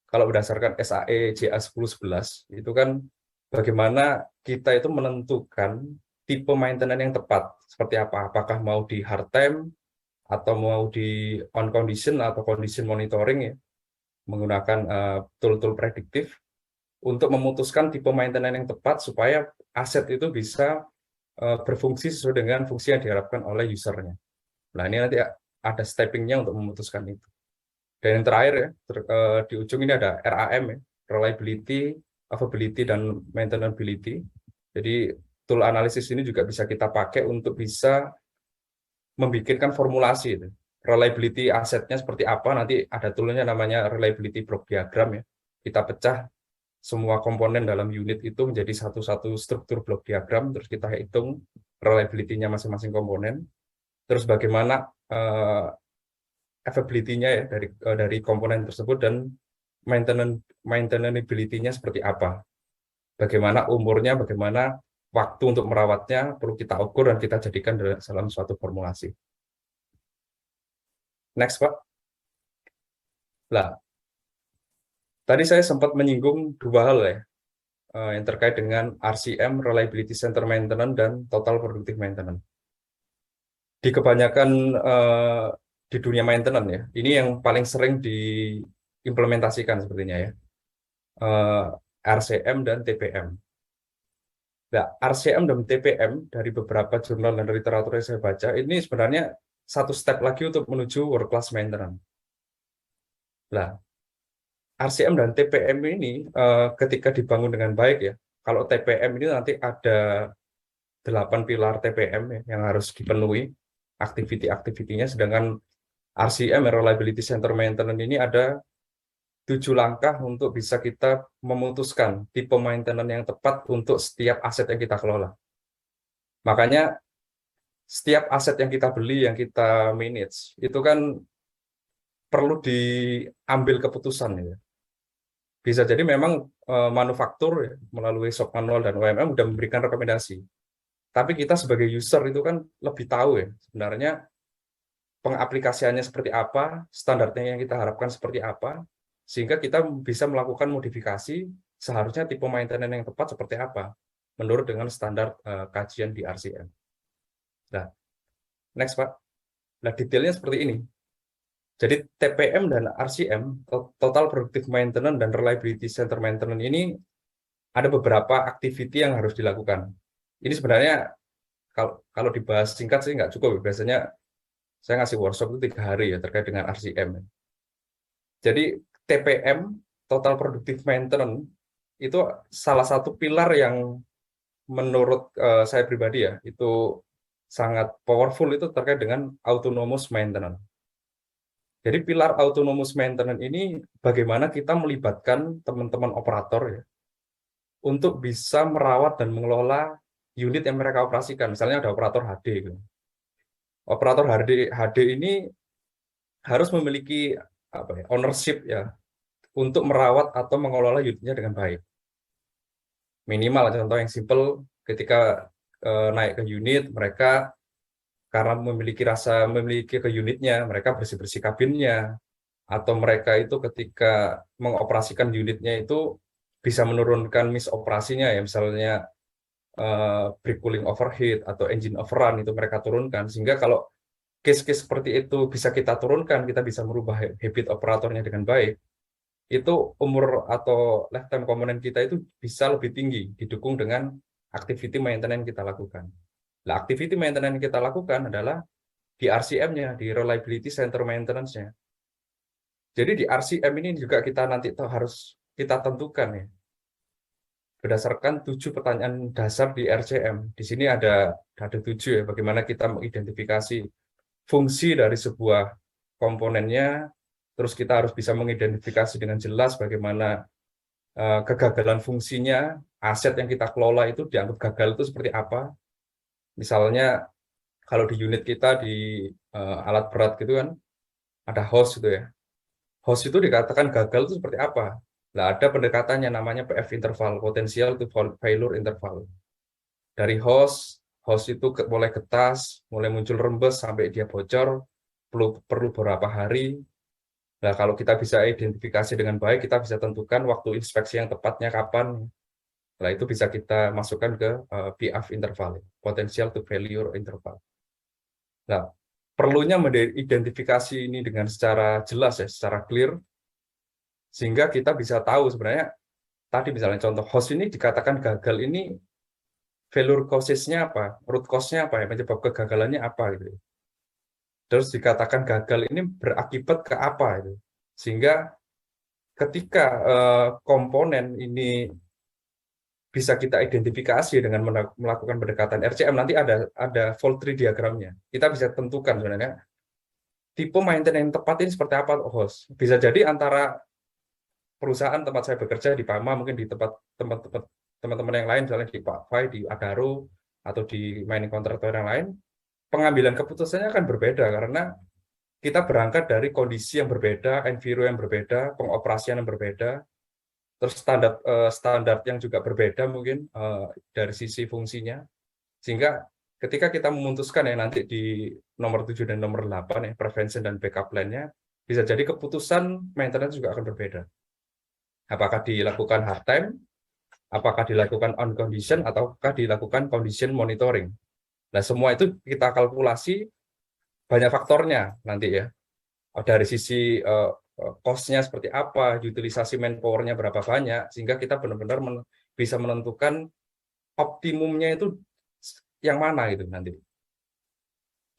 Speaker 6: kalau berdasarkan SAE JA 1011 itu kan bagaimana kita itu menentukan tipe maintenance yang tepat seperti apa, apakah mau di hard time atau mau di on condition atau condition monitoring ya, menggunakan tool-tool prediktif untuk memutuskan tipe maintenance yang tepat supaya aset itu bisa berfungsi sesuai dengan fungsi yang diharapkan oleh usernya. Nah, ini nanti ada steppingnya untuk memutuskan itu. Dan yang terakhir ya, di ujung ini ada RAM ya, Reliability, Availability, dan Maintainability. Jadi tool analisis ini juga bisa kita pakai untuk bisa membikinkan formulasi itu. Reliability asetnya seperti apa, nanti ada toolnya namanya reliability block diagram ya. Kita pecah semua komponen dalam unit itu menjadi satu-satu struktur block diagram, terus kita hitung reliability-nya masing-masing komponen, terus bagaimana availability-nya ya dari komponen tersebut, dan maintainability-nya seperti apa. Bagaimana umurnya, bagaimana waktu untuk merawatnya perlu kita ukur dan kita jadikan dalam suatu formulasi. Next, Pak. Nah, tadi saya sempat menyinggung dua hal ya, yang terkait dengan RCM, Reliability Center Maintenance, dan Total Productive Maintenance. Di kebanyakan di dunia maintenance ya, ini yang paling sering diimplementasikan sepertinya ya, RCM dan TPM. Nah, RCM dan TPM dari beberapa jurnal dan literatur yang saya baca, ini sebenarnya satu step lagi untuk menuju world class maintenance. Nah, RCM dan TPM ini ketika dibangun dengan baik ya, kalau TPM ini nanti ada 8 pilar TPM ya, yang harus dipenuhi aktiviti-aktivitinya, sedangkan RCM, Reliability Center Maintenance, ini ada 7 langkah untuk bisa kita memutuskan tipe maintenance yang tepat untuk setiap aset yang kita kelola. Makanya setiap aset yang kita beli, yang kita manage, itu kan perlu diambil keputusan ya. Bisa jadi memang manufaktur ya, melalui shop manual dan OMM sudah memberikan rekomendasi. Tapi kita sebagai user itu kan lebih tahu ya, sebenarnya pengaplikasiannya seperti apa, standarnya yang kita harapkan seperti apa, sehingga kita bisa melakukan modifikasi seharusnya tipe maintenance yang tepat seperti apa, menurut dengan standar kajian di RCM. Nah, next Pak. Nah, detailnya seperti ini. Jadi TPM dan RCM, Total Productive Maintenance dan Reliability Center Maintenance, ini ada beberapa activity yang harus dilakukan. Ini sebenarnya kalau dibahas singkat sih nggak cukup. Biasanya saya ngasih workshop itu 3 hari ya terkait dengan RCM. Jadi TPM, Total Productive Maintenance, itu salah satu pilar yang menurut saya pribadi ya, itu sangat powerful, itu terkait dengan autonomous maintenance. Jadi pilar autonomous maintenance ini bagaimana kita melibatkan teman-teman operator ya, untuk bisa merawat dan mengelola unit yang mereka operasikan. Misalnya ada operator HD. Gitu. Operator HD ini harus memiliki ownership ya, untuk merawat atau mengelola unitnya dengan baik. Minimal contoh yang simple, ketika naik ke unit, mereka karena memiliki ke unitnya, mereka bersih-bersih kabinnya, atau mereka itu ketika mengoperasikan unitnya itu bisa menurunkan miss operasinya ya, misalnya brake cooling overheat atau engine overrun, itu mereka turunkan, sehingga kalau case-case seperti itu bisa kita turunkan, kita bisa merubah habit operatornya dengan baik, itu umur atau lifetime komponen kita itu bisa lebih tinggi, didukung dengan activity maintenance kita lakukan. Nah, activity maintenance yang kita lakukan adalah di RCM-nya, di Reliability Center Maintenance-nya. Jadi di RCM ini juga kita nanti harus kita tentukan ya, berdasarkan 7 pertanyaan dasar di RCM. Di sini ada 7 ya, bagaimana kita mengidentifikasi fungsi dari sebuah komponennya, terus kita harus bisa mengidentifikasi dengan jelas bagaimana kegagalan fungsinya, aset yang kita kelola itu dianggap gagal itu seperti apa. Misalnya kalau di unit kita di alat berat gitu kan, ada host gitu ya. Host itu dikatakan gagal itu seperti apa? Nah, ada pendekatannya namanya PF interval, potential to failure interval. Dari host itu mulai getas, mulai muncul rembes sampai dia bocor, perlu beberapa hari. Nah, kalau kita bisa identifikasi dengan baik, kita bisa tentukan waktu inspeksi yang tepatnya kapan. Nah, itu bisa kita masukkan ke PF interval, potential to failure interval. Nah, perlunya mengidentifikasi ini dengan secara jelas ya, secara clear, sehingga kita bisa tahu sebenarnya, tadi misalnya contoh host ini dikatakan gagal ini, failure causes-nya apa, root cause-nya apa ya, penyebab kegagalannya apa gitu. Terus dikatakan gagal ini berakibat ke apa itu. Sehingga ketika komponen ini bisa kita identifikasi dengan melakukan pendekatan RCM, nanti ada fault tree diagramnya. Kita bisa tentukan sebenarnya tipe maintenance yang tepat ini seperti apa host. Bisa jadi antara perusahaan tempat saya bekerja di Pama, mungkin di tempat teman-teman yang lain, misalnya di Pak Fai, di Adaro, atau di mining kontraktor yang lain, pengambilan keputusannya akan berbeda karena kita berangkat dari kondisi yang berbeda, enviro yang berbeda, pengoperasian yang berbeda, terus standar yang juga berbeda mungkin dari sisi fungsinya. Sehingga ketika kita memutuskan ya nanti di nomor 7 dan nomor 8 ya, prevention dan backup plan-nya, bisa jadi keputusan maintenance juga akan berbeda. Apakah dilakukan hard time, apakah dilakukan on condition, ataukah dilakukan condition monitoring. Nah, semua itu kita kalkulasi banyak faktornya nanti ya. Dari sisi cost-nya seperti apa, utilisasi manpower-nya berapa banyak, sehingga kita benar-benar bisa menentukan optimumnya itu yang mana gitu nanti.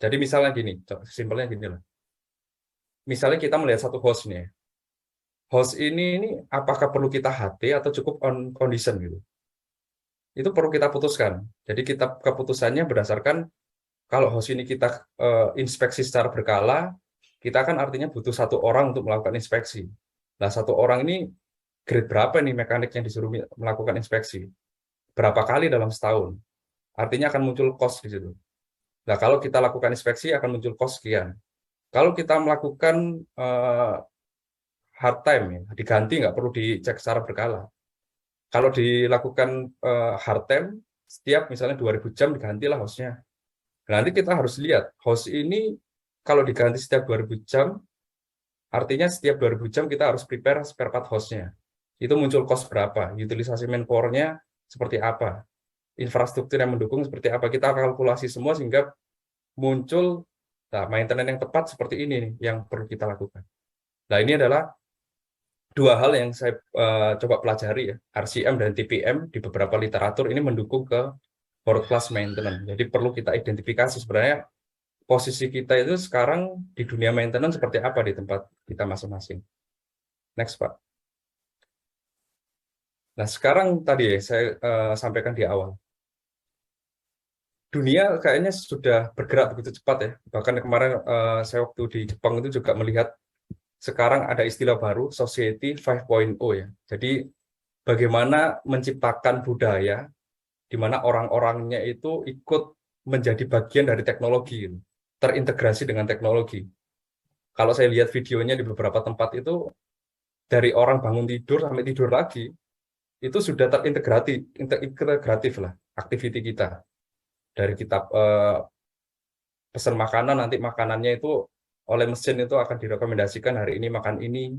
Speaker 6: Jadi misalnya gini, simpelnya gini lah. Misalnya kita melihat satu host nih. Host ini apakah perlu kita HT atau cukup on condition gitu. Itu perlu kita putuskan. Jadi kita keputusannya berdasarkan kalau host ini kita inspeksi secara berkala, kita kan artinya butuh 1 orang untuk melakukan inspeksi. Nah, 1 orang ini grade berapa nih mekanik yang disuruh melakukan inspeksi? Berapa kali dalam setahun? Artinya akan muncul cost di situ. Nah, kalau kita lakukan inspeksi akan muncul cost sekian. Kalau kita melakukan hard time, ya, diganti nggak perlu dicek secara berkala. Kalau dilakukan hard time, setiap misalnya 2000 jam digantilah hostnya. Nanti kita harus lihat, host ini kalau diganti setiap 2000 jam, artinya setiap 2000 jam kita harus prepare spare part hostnya. Itu muncul cost berapa, utilisasi manpower-nya seperti apa, infrastruktur yang mendukung seperti apa, kita kalkulasi semua sehingga muncul maintenance yang tepat seperti ini nih, yang perlu kita lakukan. Nah, ini adalah 2 hal yang saya coba pelajari ya, RCM dan TPM di beberapa literatur ini mendukung ke world class maintenance. Jadi perlu kita identifikasi sebenarnya posisi kita itu sekarang di dunia maintenance seperti apa di tempat kita masing-masing. Next, Pak. Nah, sekarang tadi ya, saya sampaikan di awal. Dunia kayaknya sudah bergerak begitu cepat ya. Bahkan kemarin saya waktu di Jepang itu juga melihat sekarang ada istilah baru, Society 5.0 ya. Jadi bagaimana menciptakan budaya di mana orang-orangnya itu ikut menjadi bagian dari teknologi, terintegrasi dengan teknologi. Kalau saya lihat videonya di beberapa tempat itu, dari orang bangun tidur sampai tidur lagi, itu sudah integratif lah aktiviti kita. Dari kita pesan makanan, nanti makanannya itu oleh mesin itu akan direkomendasikan hari ini makan ini,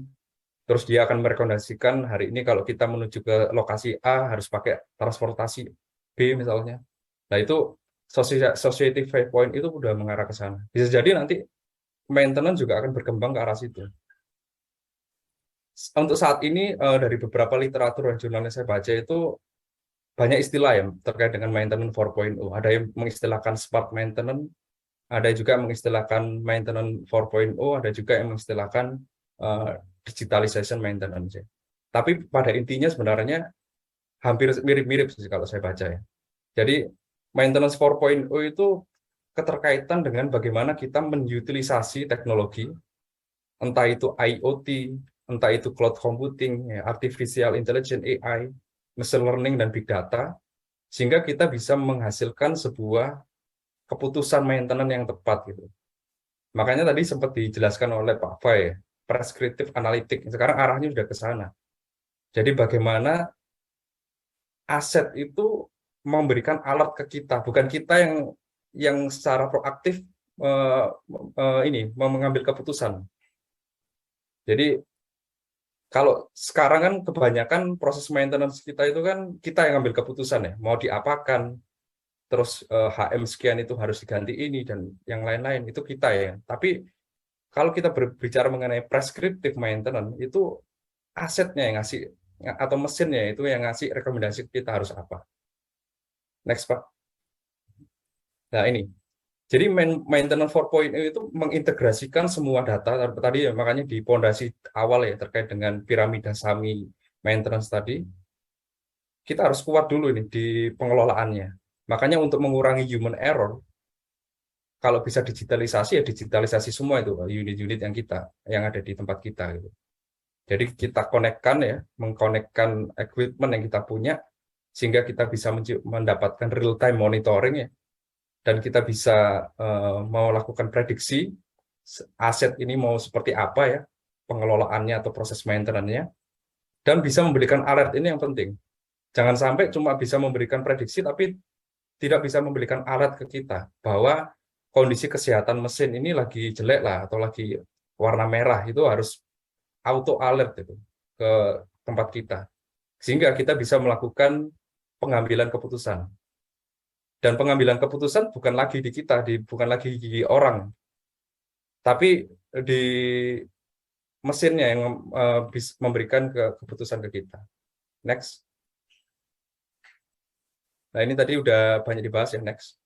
Speaker 6: terus dia akan merekomendasikan hari ini kalau kita menuju ke lokasi A harus pakai transportasi B misalnya. Nah, itu Society 5.0 itu udah mengarah ke sana. Bisa jadi nanti maintenance juga akan berkembang ke arah situ. Untuk saat ini dari beberapa literatur dan jurnal yang saya baca itu banyak istilah ya terkait dengan maintenance 4.0. Ada yang mengistilahkan smart maintenance, ada juga yang mengistilahkan maintenance 4.0, ada juga yang mengistilahkan digitalization maintenance. Tapi pada intinya sebenarnya hampir mirip-mirip sih kalau saya baca ya. Jadi maintenance 4.0 itu keterkaitan dengan bagaimana kita menutilisasi teknologi, entah itu IoT, entah itu cloud computing, ya, artificial intelligence AI, machine learning dan big data, sehingga kita bisa menghasilkan sebuah keputusan maintenance yang tepat gitu. Makanya tadi sempat dijelaskan oleh Pak Fai, prescriptive analytic. Sekarang arahnya sudah ke sana. Jadi bagaimana aset itu memberikan alat ke kita, bukan kita yang secara proaktif mengambil keputusan. Jadi kalau sekarang kan kebanyakan proses maintenance kita itu kan kita yang ambil keputusan ya, mau diapakan, terus HM sekian itu harus diganti ini dan yang lain-lain itu kita ya. Tapi kalau kita berbicara mengenai prescriptive maintenance itu asetnya yang ngasih atau mesinnya itu yang ngasih rekomendasi kita harus apa. Next Pak. Nah ini. Jadi maintenance 4.0 itu mengintegrasikan semua data tadi ya, makanya di pondasi awal ya terkait dengan piramida SAMI maintenance tadi. Kita harus kuat dulu ini di pengelolaannya. Makanya untuk mengurangi human error, kalau bisa digitalisasi ya digitalisasi semua itu unit-unit yang ada di tempat kita gitu. Jadi kita konekkan ya, mengkonekkan equipment yang kita punya sehingga kita bisa mendapatkan real time monitoring ya. Dan kita bisa melakukan prediksi aset ini mau seperti apa ya pengelolaannya atau proses maintenance-nya, dan bisa memberikan alert. Ini yang penting. Jangan sampai cuma bisa memberikan prediksi tapi tidak bisa memberikan alert ke kita bahwa kondisi kesehatan mesin ini lagi jelek lah atau lagi warna merah, itu harus auto alert itu ke tempat kita sehingga kita bisa melakukan pengambilan keputusan. Dan pengambilan keputusan bukan lagi di kita, bukan lagi di orang, tapi di mesinnya yang memberikan keputusan ke kita. Next. Nah ini tadi udah banyak dibahas ya, next.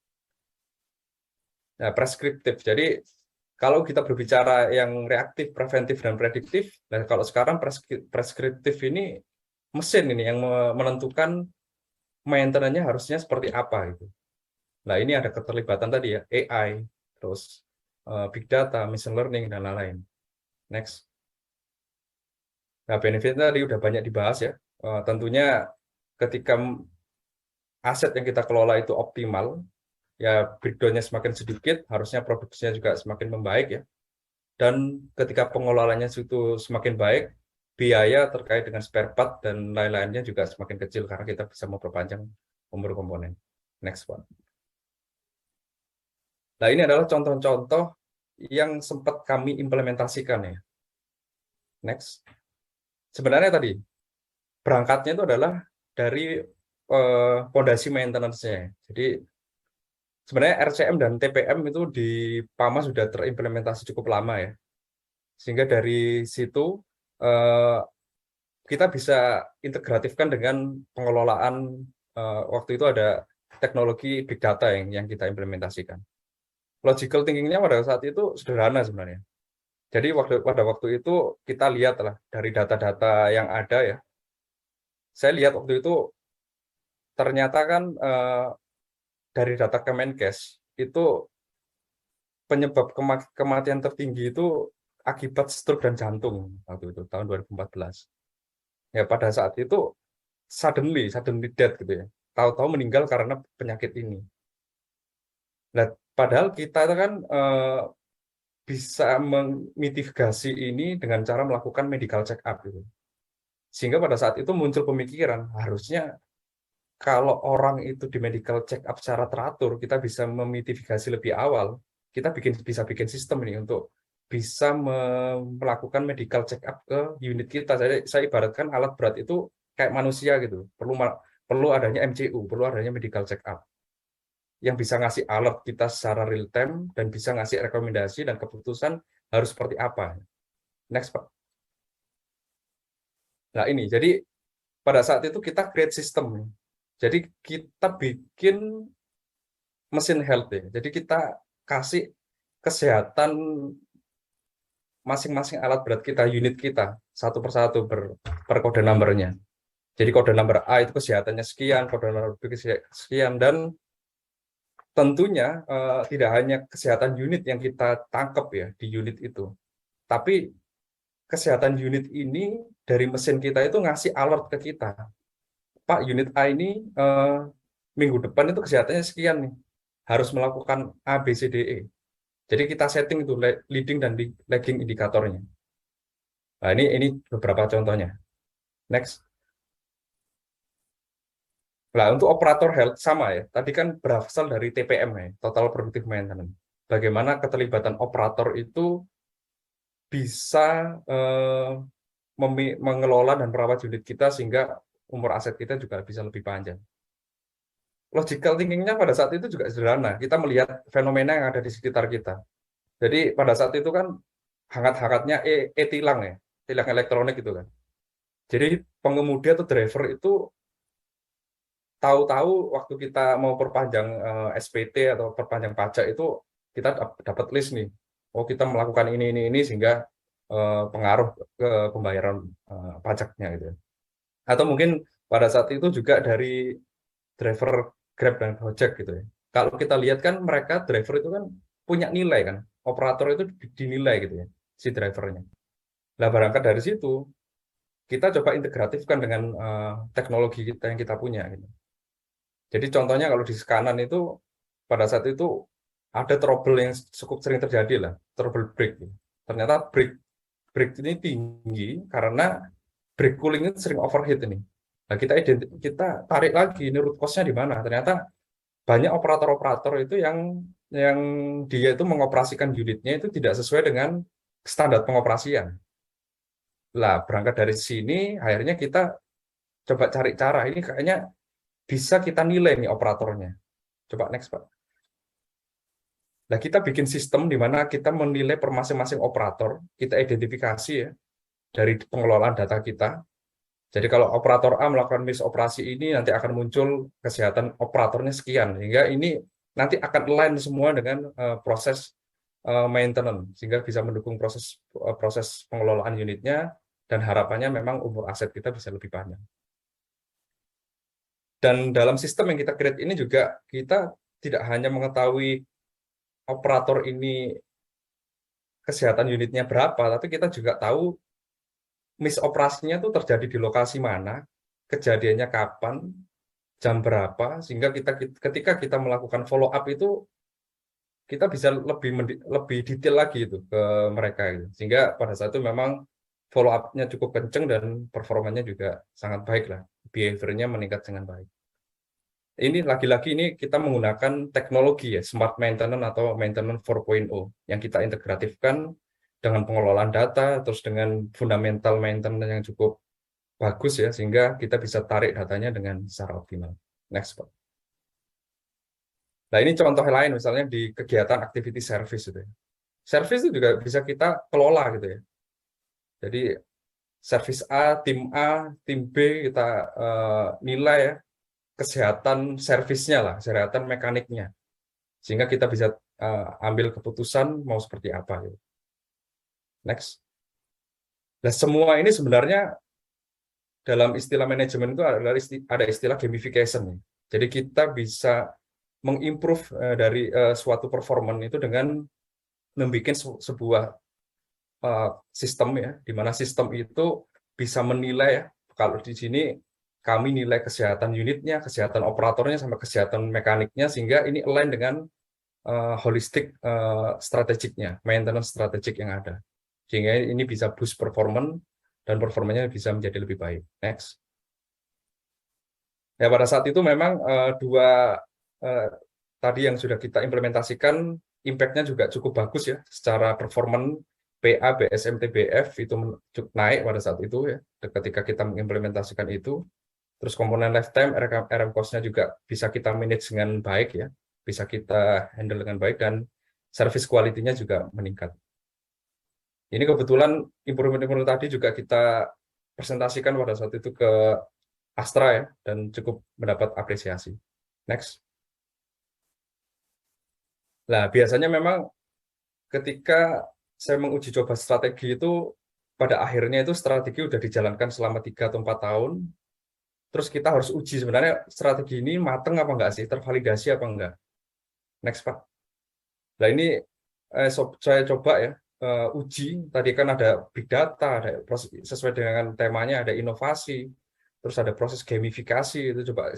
Speaker 6: Nah preskriptif, jadi kalau kita berbicara yang reaktif, preventif, dan prediktif, nah kalau sekarang preskriptif ini mesin ini yang menentukan maintenance-nya harusnya seperti apa gitu. Nah, ini ada keterlibatan tadi ya, AI, terus big data, machine learning, dan lain-lain. Next. Nah, benefit-nya tadi udah banyak dibahas ya. Tentunya ketika aset yang kita kelola itu optimal, ya breakdown-nya semakin sedikit, harusnya produksinya juga semakin membaik ya. Dan ketika pengelolaannya itu semakin baik, biaya terkait dengan spare part dan lain-lainnya juga semakin kecil karena kita bisa memperpanjang umur komponen. Next one. Nah, ini adalah contoh-contoh yang sempat kami implementasikan ya. Next. Sebenarnya tadi, berangkatnya itu adalah dari pondasi maintenance-nya. Jadi, sebenarnya RCM dan TPM itu di PAMA sudah terimplementasi cukup lama ya. Sehingga dari situ, kita bisa integratifkan dengan pengelolaan, waktu itu ada teknologi big data yang kita implementasikan. Logical thinking-nya pada saat itu sederhana sebenarnya. Jadi pada waktu itu kita lihatlah dari data-data yang ada ya. Saya lihat waktu itu ternyata kan dari data Kemenkes itu penyebab kematian tertinggi itu akibat stroke dan jantung waktu itu tahun 2014. Ya pada saat itu suddenly death gitu ya. Tahu-tahu meninggal karena penyakit ini. Nah, padahal kita kan bisa memitigasi ini dengan cara melakukan medical check up gitu. Sehingga pada saat itu muncul pemikiran, harusnya kalau orang itu di medical check up secara teratur, kita bisa memitigasi lebih awal. Kita bisa bikin sistem ini untuk bisa melakukan medical check up ke unit kita. Saya ibaratkan alat berat itu kayak manusia gitu, perlu adanya MCU, perlu adanya medical check up. yang bisa ngasih alert kita secara real time dan bisa ngasih rekomendasi dan keputusan harus seperti apa. Next, Pak. Nah ini, jadi pada saat itu kita create system. Jadi kita bikin mesin health ya. Jadi kita kasih kesehatan masing-masing alat berat kita, unit kita, satu persatu per kode number-nya. Jadi kode number A itu kesehatannya sekian, kode number B sekian, dan tentunya tidak hanya kesehatan unit yang kita tangkap ya di unit itu, tapi kesehatan unit ini dari mesin kita itu ngasih alert ke kita. Pak, unit A ini minggu depan itu kesehatannya sekian nih, harus melakukan A, B, C, D, E. Jadi kita setting itu leading dan lagging indikatornya. Nah, ini beberapa contohnya. Next. Nah, untuk operator health sama ya. Tadi kan berasal dari TPM ya, Total Predictive Maintenance. Bagaimana keterlibatan operator itu bisa mengelola dan merawat unit kita sehingga umur aset kita juga bisa lebih panjang. Logical thinking-nya pada saat itu juga sederhana. Kita melihat fenomena yang ada di sekitar kita. Jadi pada saat itu kan hangat-hangatnya tilang ya, tilang elektronik itu kan. Jadi pengemudi atau driver itu tahu-tahu waktu kita mau perpanjang SPT atau perpanjang pajak itu kita dapat list nih. Oh, kita melakukan ini sehingga pengaruh ke pembayaran pajaknya gitu. Atau mungkin pada saat itu juga dari driver Grab dan Gojek gitu ya. Kalau kita lihat kan mereka driver itu kan punya nilai kan, operator itu dinilai gitu ya, si drivernya. Nah, berangkat dari situ kita coba integratifkan dengan teknologi kita yang kita punya gitu. Jadi contohnya kalau di Skanan itu pada saat itu ada trouble yang cukup sering terjadi lah, trouble break. Ternyata break ini tinggi karena break cooling itu sering overheat ini. Nah, kita tarik lagi ini root cause-nya di mana? Ternyata banyak operator-operator itu yang dia itu mengoperasikan unitnya itu tidak sesuai dengan standar pengoperasian. Lah, berangkat dari sini akhirnya kita coba cari cara, ini kayaknya bisa kita nilai nih operatornya. Coba next, Pak. Nah, kita bikin sistem di mana kita menilai per masing-masing operator, kita identifikasi ya dari pengelolaan data kita. Jadi kalau operator A melakukan misoperasi ini, nanti akan muncul kesehatan operatornya sekian. Sehingga ini nanti akan align semua dengan proses maintenance, sehingga bisa mendukung proses pengelolaan unitnya, dan harapannya memang umur aset kita bisa lebih panjang. Dan dalam sistem yang kita create ini juga, kita tidak hanya mengetahui operator ini kesehatan unitnya berapa, tapi kita juga tahu misoperasinya itu terjadi di lokasi mana, kejadiannya kapan, jam berapa, sehingga ketika kita melakukan follow up itu kita bisa lebih detail lagi itu ke mereka gitu. Sehingga pada saat itu memang follow up-nya cukup kenceng dan performanya juga sangat baik lah, behavior-nya meningkat dengan baik. Ini lagi-lagi ini kita menggunakan teknologi ya, smart maintenance atau maintenance 4.0 yang kita integratifkan dengan pengelolaan data, terus dengan fundamental maintenance yang cukup bagus ya, sehingga kita bisa tarik datanya dengan secara optimal. Next, Pak. Nah, ini contoh lain misalnya di kegiatan activity service itu ya. Service itu juga bisa kita kelola gitu ya. Jadi service A, tim B kita nilai ya kesehatan servisnya lah, kesehatan mekaniknya. Sehingga kita bisa ambil keputusan mau seperti apa gitu. Next. Nah, semua ini sebenarnya dalam istilah manajemen itu ada istilah gamification. Jadi kita bisa mengimprove dari suatu performance itu dengan membuat sebuah sistem ya, di mana sistem itu bisa menilai ya, kalau di sini kami nilai kesehatan unitnya, kesehatan operatornya, sama kesehatan mekaniknya, sehingga ini align dengan holistic strategiknya, maintenance strategik yang ada. Sehingga ini bisa boost performance dan performanya bisa menjadi lebih baik. Next. Ya, pada saat itu memang tadi yang sudah kita implementasikan, impact-nya juga cukup bagus ya, secara performance PA, BSM, TBF itu naik pada saat itu ya, ketika kita mengimplementasikan itu. Terus komponen lifetime, RM cost-nya juga bisa kita manage dengan baik ya. bisa kita handle dengan baik dan service quality-nya juga meningkat. Ini kebetulan improvement tadi juga kita presentasikan pada saat itu ke Astra ya, dan cukup mendapat apresiasi. Next. Nah, biasanya memang ketika saya menguji coba strategi itu, pada akhirnya itu strategi udah dijalankan selama 3 atau 4 tahun, terus kita harus uji sebenarnya strategi ini mateng apa enggak sih, tervalidasi apa enggak. Next, Pak. Nah, ini saya coba ya, uji, tadi kan ada big data, ada proses, sesuai dengan temanya, ada inovasi, terus ada proses gamifikasi, itu coba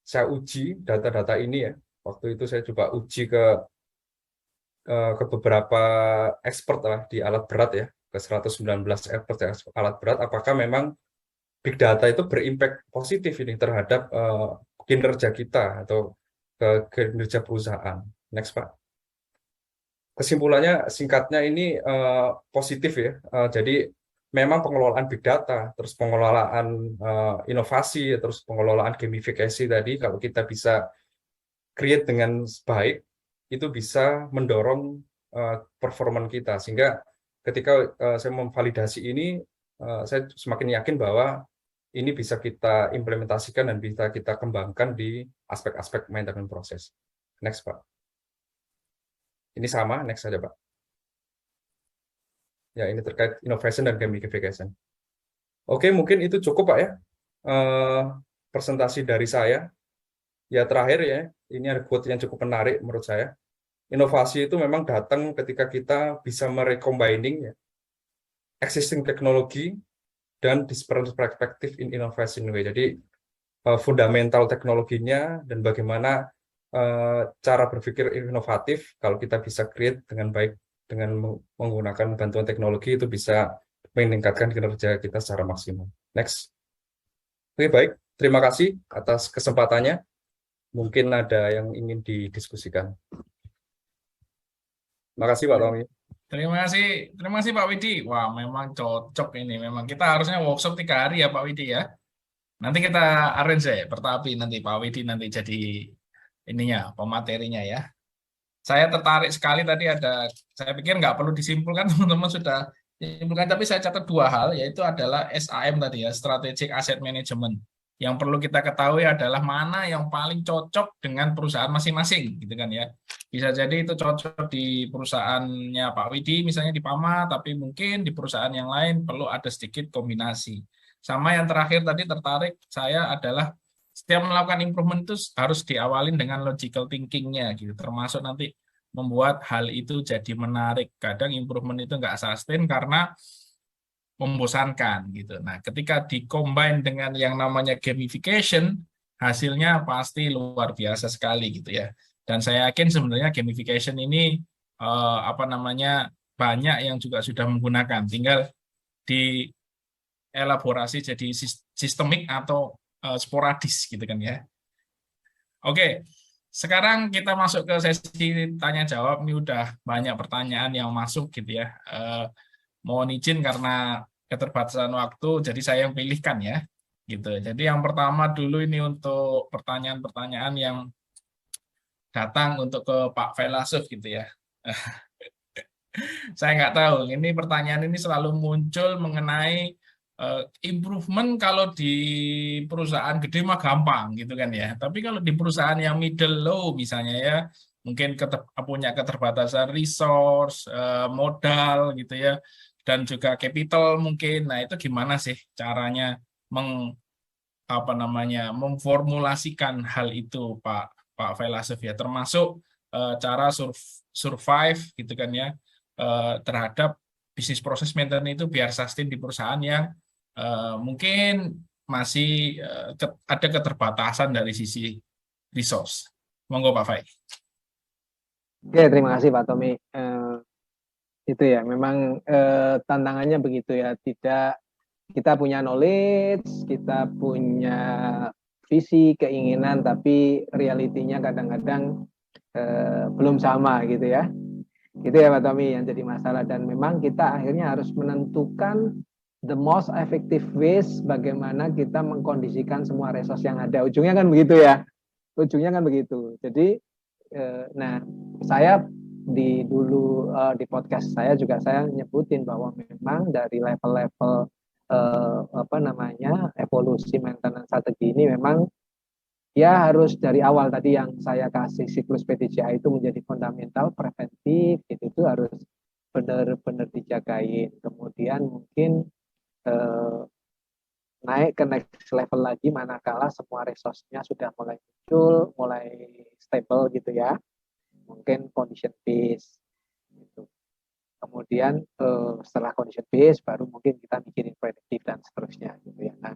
Speaker 6: saya uji data-data ini ya. Waktu itu saya coba uji ke beberapa expert lah di alat berat ya, ke 119 expert ya, alat berat, apakah memang big data itu berimpact positif ini terhadap kinerja kita atau kinerja perusahaan. Next, Pak. Kesimpulannya singkatnya ini positif ya. Jadi memang pengelolaan big data, terus pengelolaan inovasi, terus pengelolaan gamifikasi tadi, kalau kita bisa create dengan baik, itu bisa mendorong performa kita, sehingga ketika saya memvalidasi ini, saya semakin yakin bahwa ini bisa kita implementasikan dan bisa kita kembangkan di aspek-aspek maintenance proses. Next, Pak. Ini sama, next saja, Pak. Ya, ini terkait innovation dan gamification. Oke, mungkin itu cukup, Pak ya. Presentasi dari saya. Ya, terakhir ya, ini ada quote yang cukup menarik menurut saya. Inovasi itu memang datang ketika kita bisa merecombining ya, existing teknologi dan different perspective in innovation way. Jadi fundamental teknologinya dan bagaimana cara berpikir inovatif kalau kita bisa create dengan baik dengan menggunakan bantuan teknologi, itu bisa meningkatkan kinerja kita secara maksimal. Next. Oke, baik. Terima kasih atas kesempatannya. Mungkin ada yang ingin didiskusikan. Terima kasih, Pak Tommy.
Speaker 4: Terima kasih Pak Widi. Wah, memang cocok ini. Memang kita harusnya workshop 3 hari ya Pak Widi ya. Nanti kita arrange ya, Pertapi nanti Pak Widi nanti jadi ininya, pematerinya ya. Saya tertarik sekali tadi saya pikir nggak perlu disimpulkan, teman-teman sudah disimpulkan, tapi saya catat 2 hal, yaitu adalah SAM tadi ya, Strategic Asset Management. Yang perlu kita ketahui adalah mana yang paling cocok dengan perusahaan masing-masing, gitu kan ya. Bisa jadi itu cocok di perusahaannya Pak Widi, misalnya di Pama, tapi mungkin di perusahaan yang lain perlu ada sedikit kombinasi. Sama yang terakhir tadi tertarik saya adalah setiap melakukan improvement itu harus diawalin dengan logical thinking-nya, gitu. Termasuk nanti membuat hal itu jadi menarik. Kadang improvement itu nggak sustain karena membosankan gitu. Nah, ketika dikombin dengan yang namanya gamification, hasilnya pasti luar biasa sekali gitu ya. Dan saya yakin sebenarnya gamification ini banyak yang juga sudah menggunakan. Tinggal dielaborasi jadi sistemik atau sporadis gitu kan ya. Oke. Sekarang kita masuk ke sesi tanya jawab. Ini udah banyak pertanyaan yang masuk gitu ya. Mohon izin karena keterbatasan waktu, jadi saya yang pilihkan ya, gitu. Jadi yang pertama dulu ini untuk pertanyaan-pertanyaan yang datang untuk ke Pak Failasuf gitu ya. Saya nggak tahu, ini pertanyaan ini selalu muncul mengenai improvement kalau di perusahaan gede mah gampang gitu kan ya. Tapi kalau di perusahaan yang middle low misalnya ya, mungkin punya keterbatasan resource, modal gitu ya, dan juga capital mungkin. Nah, itu gimana sih caranya memformulasikan hal itu Pak Failasuf ya, termasuk cara survive gitu kan ya, terhadap bisnis proses maintenance itu biar sustain di perusahaan yang mungkin masih ada keterbatasan dari sisi resource. Monggo Pak Fai.
Speaker 5: Oke, terima kasih Pak Tommy. Itu ya, memang tantangannya begitu ya. Tidak, kita punya knowledge, kita punya visi, keinginan, tapi realitinya kadang-kadang belum sama gitu ya. Gitu ya Pak Tommy yang jadi masalah. Dan memang kita akhirnya harus menentukan the most effective ways bagaimana kita mengkondisikan semua resource yang ada. Ujungnya kan begitu ya. Ujungnya kan begitu. Jadi Nah, saya di podcast saya juga saya nyebutin bahwa memang dari level-level evolusi maintenance strategi ini memang ya harus dari awal tadi yang saya kasih siklus PDCA itu menjadi fundamental, preventif, itu harus benar-benar dijagain. Kemudian mungkin naik ke next level lagi manakala semua resource-nya sudah mulai muncul, mulai stable gitu ya. Mungkin condition based gitu. Kemudian setelah condition based baru mungkin kita mikirin predictive dan seterusnya gitu ya. Nah,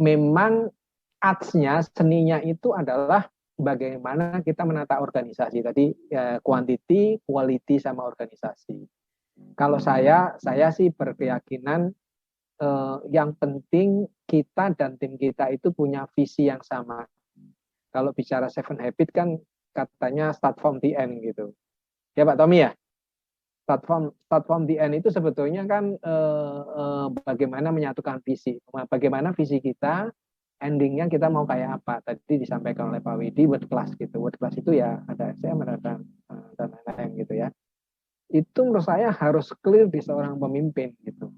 Speaker 5: memang arts-nya, seninya itu adalah bagaimana kita menata organisasi tadi ya, quantity, quality sama organisasi. Kalau saya sih berkeyakinan yang penting kita dan tim kita itu punya visi yang sama. Kalau bicara Seven Habit kan katanya start from the end gitu. Ya Pak Tommy ya? Start from the end itu sebetulnya kan bagaimana menyatukan visi. Bagaimana visi kita, endingnya kita mau kayak apa. Tadi disampaikan oleh Pak Widi, world class gitu. World class itu ya ada SCM, ada dan lain-lain gitu ya. Itu menurut saya harus clear di seorang pemimpin gitu.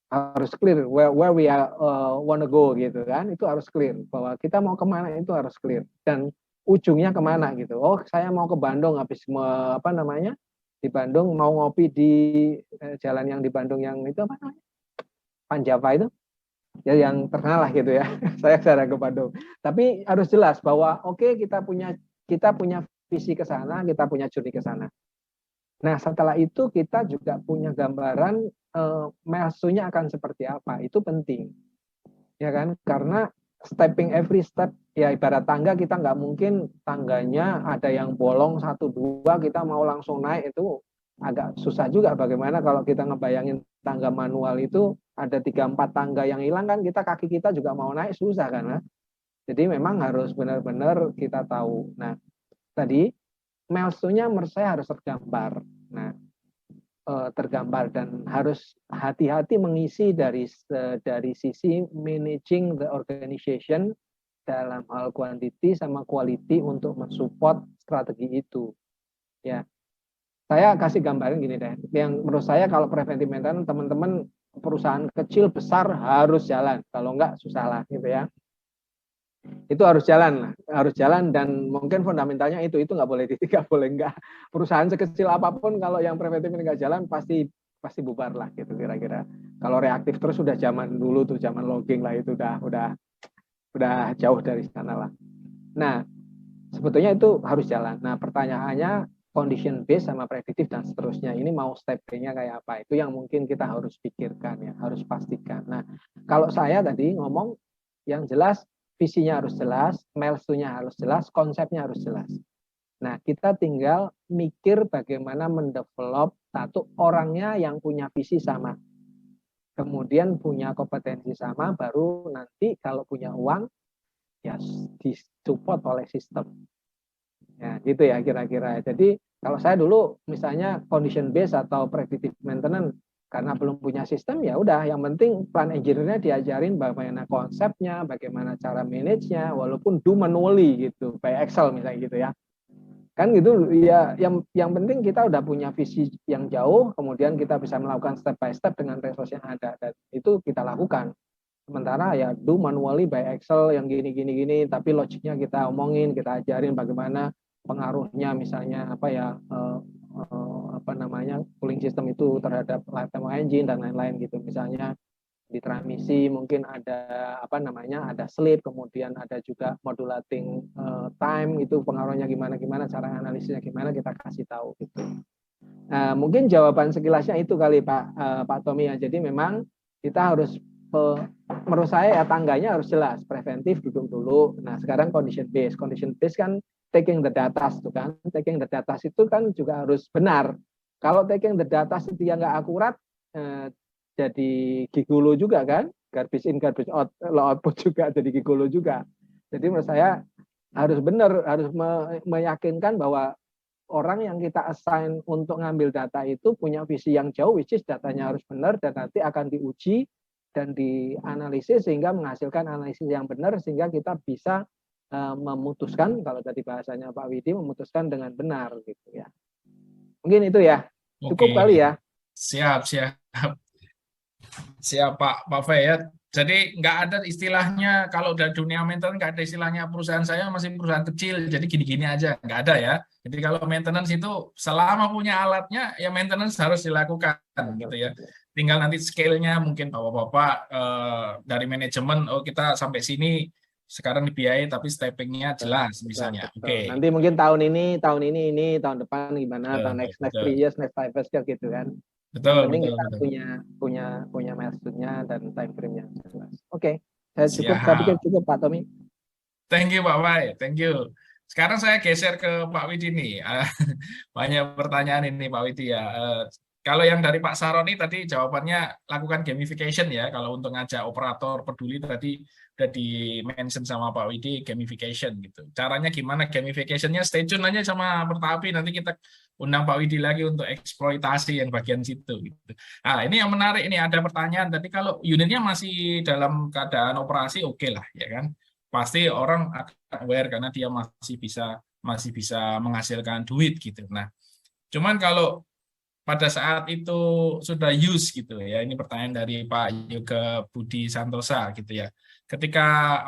Speaker 5: Harus clear where we are wanna go gitu kan. Itu harus clear. Bahwa kita mau kemana itu harus clear. Dan ujungnya kemana gitu. Oh saya mau ke Bandung habis di Bandung mau ngopi di jalan yang di Bandung yang itu apa namanya Panjava itu ya yang terkenal lah gitu ya. Saya jarang ke Bandung. Tapi harus jelas bahwa oke, kita punya visi ke sana, kita punya journey ke sana. Nah setelah itu kita juga punya gambaran milestone-nya akan seperti apa. Itu penting ya kan, karena stepping every step ya ibarat tangga, kita nggak mungkin tangganya ada yang bolong 1-2 kita mau langsung naik, itu agak susah juga. Bagaimana kalau kita ngebayangin tangga manual itu ada 3-4 tangga yang hilang kan, kaki kita juga mau naik susah kan. Jadi memang harus benar-benar kita tahu. Nah tadi milestone-nya menurut saya harus tergambar. Nah tergambar dan harus hati-hati mengisi dari sisi managing the organization dalam hal quantity sama quality untuk mensupport strategi itu. Ya, saya kasih gambaran gini deh. Yang menurut saya kalau preventive maintenance teman-teman perusahaan kecil besar harus jalan. Kalau enggak susah lah gitu ya. Itu harus jalan dan mungkin fundamentalnya itu nggak boleh nggak boleh enggak. Perusahaan sekecil apapun kalau yang preventif ini nggak jalan pasti bubar lah gitu kira-kira. Kalau reaktif terus sudah zaman dulu tuh, zaman logging lah, itu udah jauh dari sana lah. Nah sebetulnya itu harus jalan. Nah pertanyaannya condition based sama predictive dan seterusnya ini mau step-nya kayak apa, itu yang mungkin kita harus pikirkan ya, harus pastikan. Nah kalau saya tadi ngomong yang jelas, visinya harus jelas, milestone-nya harus jelas, konsepnya harus jelas. Nah, kita tinggal mikir bagaimana mendevelop satu orangnya yang punya visi sama. Kemudian punya kompetensi sama, baru nanti kalau punya uang, ya disupport oleh sistem. Ya, gitu ya kira-kira. Jadi, kalau saya dulu misalnya condition based atau predictive maintenance, karena belum punya sistem ya udah, yang penting plan engineer-nya diajarin bagaimana konsepnya, bagaimana cara manage-nya, walaupun do manually gitu, kayak Excel misalnya gitu ya. Kan gitu ya, yang penting kita udah punya visi yang jauh, kemudian kita bisa melakukan step by step dengan resource yang ada, dan itu kita lakukan. Sementara ya do manually by Excel yang gini, tapi logiknya kita omongin, kita ajarin bagaimana pengaruhnya misalnya cooling system itu terhadap lifetime engine dan lain-lain gitu. Misalnya di transmisi mungkin ada ada sleep, kemudian ada juga modulating time, itu pengaruhnya gimana, cara analisisnya gimana, kita kasih tahu gitu. Mungkin jawaban sekilasnya itu kali Pak Tommy ya. Jadi memang kita harus menurut saya ya tangganya harus jelas, preventif duduk dulu. Nah sekarang condition based kan taking the data itu kan, taking the data itu kan juga harus benar. Kalau taking the data itu yang nggak akurat, jadi gigolo juga kan, garbage in garbage out, low output juga jadi gigolo juga. Jadi menurut saya harus benar, harus meyakinkan bahwa orang yang kita assign untuk ngambil data itu punya visi yang jauh, which is datanya harus benar dan nanti akan diuji dan dianalisis sehingga menghasilkan analisis yang benar, sehingga kita bisa memutuskan, kalau tadi bahasanya Pak Widi, memutuskan dengan benar gitu ya. Mungkin itu ya, cukup
Speaker 4: Oke,
Speaker 5: kali ya.
Speaker 4: siap. Siap Pak Fay ya. Jadi nggak ada istilahnya, kalau udah dunia maintenance nggak ada istilahnya perusahaan saya masih perusahaan kecil, jadi gini-gini aja, nggak ada ya. Jadi kalau maintenance itu selama punya alatnya ya maintenance harus dilakukan gitu ya. Tinggal nanti scale-nya mungkin Bapak-bapak dari manajemen, oh kita sampai sini sekarang dibiayai tapi stepping-nya jelas misalnya. Oke.
Speaker 5: Nanti mungkin tahun ini, tahun depan gimana, tahun next 3 years, next 5 years gitu kan.
Speaker 4: Betul,
Speaker 5: Penting
Speaker 4: betul,
Speaker 5: kita
Speaker 4: betul.
Speaker 5: punya milestone-nya dan time frame-nya jelas. Oke, saya
Speaker 4: Siap.
Speaker 5: pikir cukup Pak Tommy.
Speaker 4: Thank you Pak Fay, thank you. Sekarang saya geser ke Pak Widi nih. Banyak pertanyaan ini Pak Widi ya. Kalau yang dari Pak Saroni tadi jawabannya lakukan gamification ya. Kalau untuk ngajak operator peduli tadi udah di-mention sama Pak Widi, gamification gitu. Caranya gimana gamification-nya? Stay tune aja sama Pertapi, nanti kita undang Pak Widi lagi untuk eksploitasi yang bagian situ gitu. Nah, ini yang menarik, ini ada pertanyaan tadi, kalau unitnya masih dalam keadaan operasi oke lah ya kan. Pasti orang akan aware karena dia masih bisa menghasilkan duit gitu. Nah, cuman kalau pada saat itu sudah use gitu ya, ini pertanyaan dari Pak Yoga Budi Santosa gitu ya. Ketika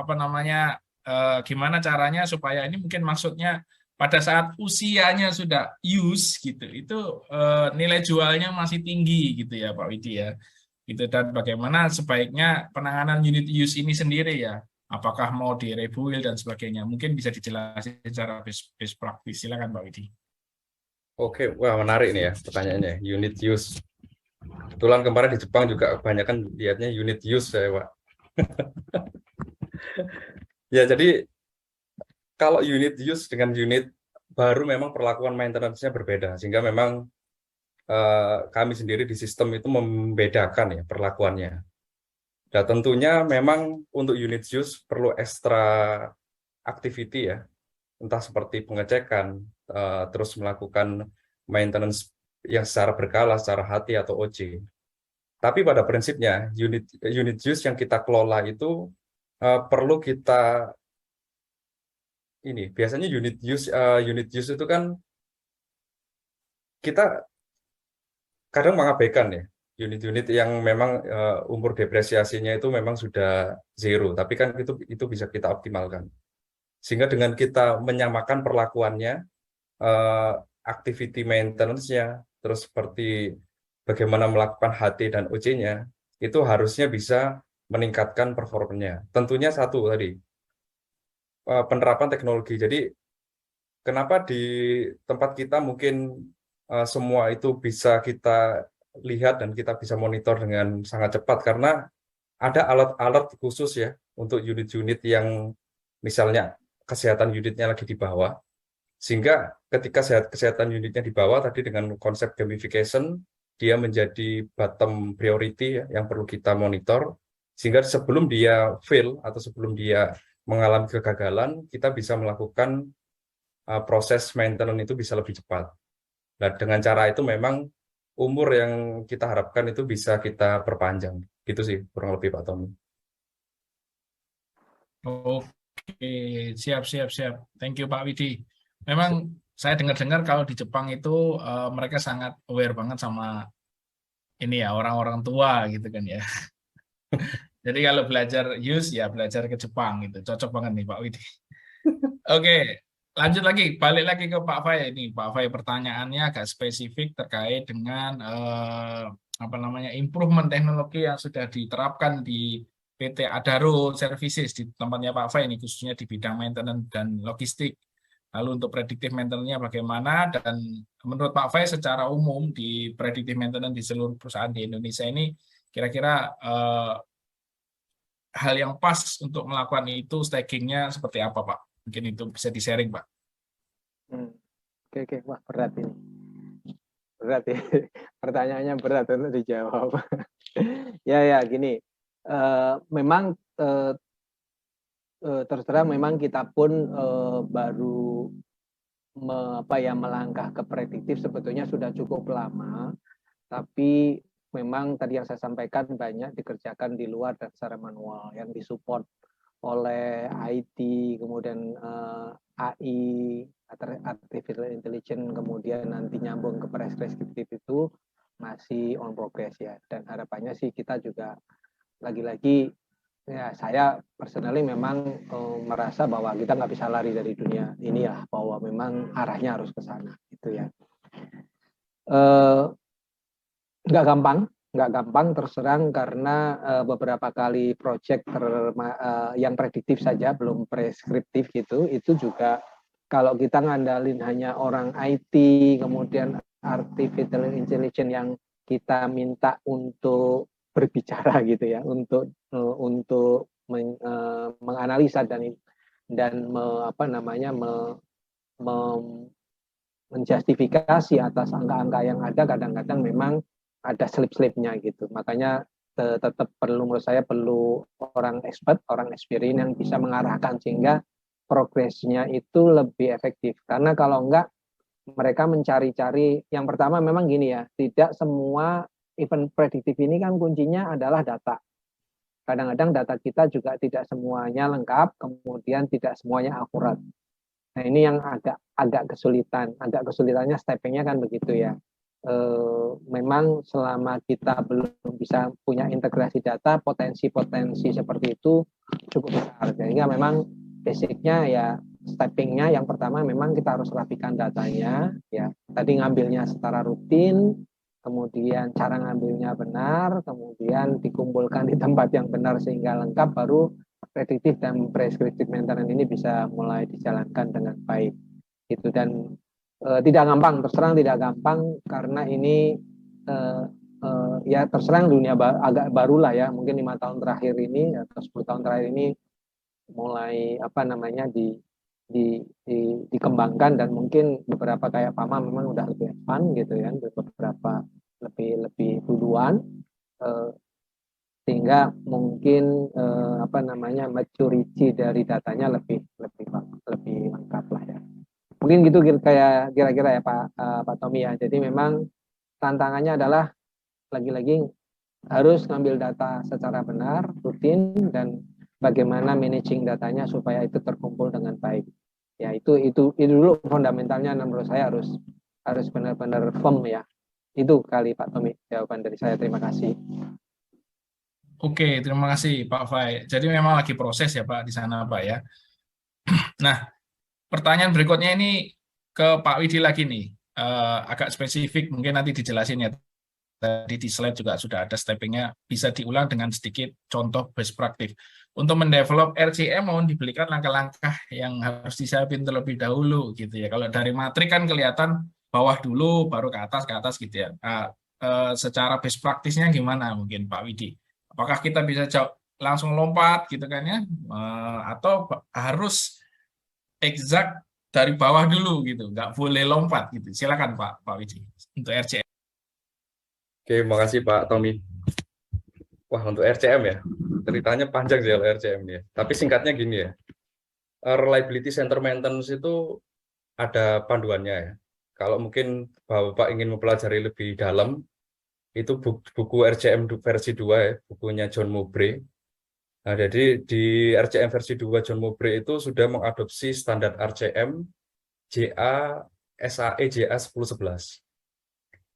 Speaker 4: gimana caranya supaya, ini mungkin maksudnya pada saat usianya sudah use gitu, itu nilai jualnya masih tinggi gitu ya Pak Widi ya. Gitu, dan bagaimana sebaiknya penanganan unit use ini sendiri ya. Apakah mau di-rebuild dan sebagainya. Mungkin bisa dijelasin secara best practice. Silakan Pak Widi.
Speaker 6: Oke, wah menarik nih ya pertanyaannya. Unit use. Kebetulan kemarin di Jepang juga kebanyakan lihatnya unit use saya, Pak. Ya, jadi kalau unit use dengan unit baru memang perlakuan maintenance-nya berbeda. Sehingga memang kami sendiri di sistem itu membedakan ya perlakuannya. Dan tentunya memang untuk unit use perlu ekstra activity ya. Entah seperti pengecekan, terus melakukan maintenance yang secara berkala, secara hati atau OC. Tapi pada prinsipnya unit use yang kita kelola itu perlu kita biasanya unit use itu kan kita kadang mengabaikan ya unit-unit yang memang umur depresiasinya itu memang sudah zero, tapi kan itu bisa kita optimalkan. Sehingga dengan kita menyamakan perlakuannya, activity maintenance-nya, terus seperti bagaimana melakukan HT dan OC-nya, itu harusnya bisa meningkatkan performanya. Tentunya satu tadi, penerapan teknologi. Jadi, kenapa di tempat kita mungkin semua itu bisa kita lihat dan kita bisa monitor dengan sangat cepat, karena ada alat-alat khusus ya untuk unit-unit yang misalnya kesehatan unitnya lagi di bawah, sehingga ketika kesehatan unitnya di bawah tadi dengan konsep gamification, dia menjadi bottom priority ya, yang perlu kita monitor, sehingga sebelum dia fail atau sebelum dia mengalami kegagalan, kita bisa melakukan proses maintenance itu bisa lebih cepat. Nah, dengan cara itu memang umur yang kita harapkan itu bisa kita perpanjang. Gitu sih, kurang lebih Pak Tommy.
Speaker 4: Oke, siap. Thank you Pak Widi. Memang saya dengar-dengar kalau di Jepang itu mereka sangat aware banget sama ini ya, orang-orang tua gitu kan ya. Jadi kalau belajar use ya belajar ke Jepang gitu. Cocok banget nih Pak Widi. Oke, lanjut lagi, balik lagi ke Pak Fay ini. Pak Fay, pertanyaannya agak spesifik terkait dengan improvement teknologi yang sudah diterapkan di PT Adaro Services di tempatnya Pak Fay ini, khususnya di bidang maintenance dan logistik. Lalu untuk predictive maintenance-nya bagaimana, dan menurut Pak Fay secara umum di predictive maintenance di seluruh perusahaan di Indonesia ini kira-kira hal yang pas untuk melakukan itu, staging-nya seperti apa Pak? Mungkin itu bisa di-sharing, Pak.
Speaker 5: Oke. Wah, berat ini. Berat ya. Pertanyaannya berat untuk dijawab. Ya, gini. Memang terus terang memang kita pun baru melangkah ke prediktif sebetulnya sudah cukup lama. Tapi memang tadi yang saya sampaikan banyak dikerjakan di luar dan secara manual yang disupport oleh IT, kemudian AI, artificial intelligence, kemudian nanti nyambung ke preskriptif itu masih on progress ya. Dan harapannya sih kita juga lagi-lagi ya, saya personally memang merasa bahwa kita nggak bisa lari dari dunia ini ya, bahwa memang arahnya harus ke sana gitu ya. Nggak gampang terus terang, karena beberapa kali project yang prediktif saja, belum preskriptif gitu, itu juga kalau kita ngandalin hanya orang IT, kemudian artificial intelligence yang kita minta untuk berbicara gitu ya, untuk menganalisa dan menjustifikasi atas angka-angka yang ada, kadang-kadang memang ada slip-slipnya gitu. Makanya tetap perlu, menurut saya perlu orang expert, orang experience yang bisa mengarahkan sehingga progresnya itu lebih efektif. Karena kalau enggak, mereka mencari-cari, yang pertama memang gini ya, tidak semua event prediktif ini kan kuncinya adalah data. Kadang-kadang data kita juga tidak semuanya lengkap, kemudian tidak semuanya akurat. Nah, ini yang agak kesulitannya steppingnya kan begitu ya. Memang selama kita belum bisa punya integrasi data, potensi-potensi seperti itu cukup besar. Sehingga memang basicnya ya, steppingnya yang pertama memang kita harus rapikan datanya ya. Tadi ngambilnya secara rutin, kemudian cara ngambilnya benar, kemudian dikumpulkan di tempat yang benar sehingga lengkap, baru prediktif dan preskriptif maintenance ini bisa mulai dijalankan dengan baik. Itu dan tidak gampang, terserang tidak gampang, karena ini ya terserang dunia agak barulah ya, mungkin 5 tahun terakhir ini atau 10 tahun terakhir ini mulai dikembangkan, dan mungkin beberapa kayak Pama memang udah lebih advance gitu ya, beberapa lebih duluan, sehingga mungkin maturity dari datanya lebih lengkap lah ya. Mungkin gitu kayak kira-kira ya Pak Tommy ya. Jadi memang tantangannya adalah lagi-lagi harus ngambil data secara benar, rutin, dan bagaimana managing datanya supaya itu terkumpul dengan baik. Ya itu dulu fundamentalnya, menurut saya harus benar-benar firm ya. Itu kali Pak Tommy jawaban dari saya. Terima kasih.
Speaker 4: Oke, terima kasih Pak Fai. Jadi memang lagi proses ya Pak di sana Pak ya. Nah, pertanyaan berikutnya ini ke Pak Widi lagi nih. Agak spesifik, mungkin nanti dijelasin ya. Tadi di slide juga sudah ada steppingnya, bisa diulang dengan sedikit contoh best practice. Untuk mendevelop RCM mohon diberikan langkah-langkah yang harus disiapin terlebih dahulu gitu ya. Kalau dari matrik kan kelihatan bawah dulu baru ke atas gitu ya. Secara best practice-nya gimana mungkin Pak Widi? Apakah kita bisa langsung lompat gitu kan ya? Atau harus exact dari bawah dulu gitu, nggak boleh lompat gitu. Silakan Pak Widi untuk RCM.
Speaker 6: Oke, makasih Pak Tommy. Wah, untuk RCM ya, ceritanya panjang sih kalau RCM ya. Tapi singkatnya gini ya, reliability center maintenance itu ada panduannya ya. Kalau mungkin Bapak ingin mempelajari lebih dalam, itu buku RCM versi 2 ya, bukunya John Mowbray. Nah, jadi di RCM versi 2 John Mowbray itu sudah mengadopsi standar RCM JA SAE JA 1011.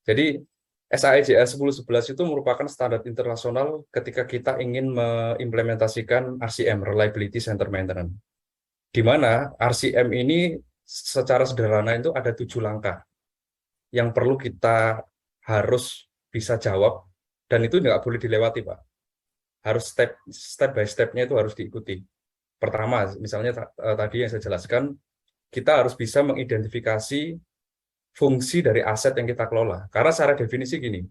Speaker 6: Jadi SAE JA 1011 itu merupakan standar internasional ketika kita ingin mengimplementasikan RCM, Reliability Center Maintenance. Di mana RCM ini secara sederhana itu ada 7 langkah yang perlu kita harus bisa jawab, dan itu nggak boleh dilewati, Pak. Harus step by step-nya itu harus diikuti. Pertama, misalnya tadi yang saya jelaskan, kita harus bisa mengidentifikasi fungsi dari aset yang kita kelola. Karena secara definisi gini,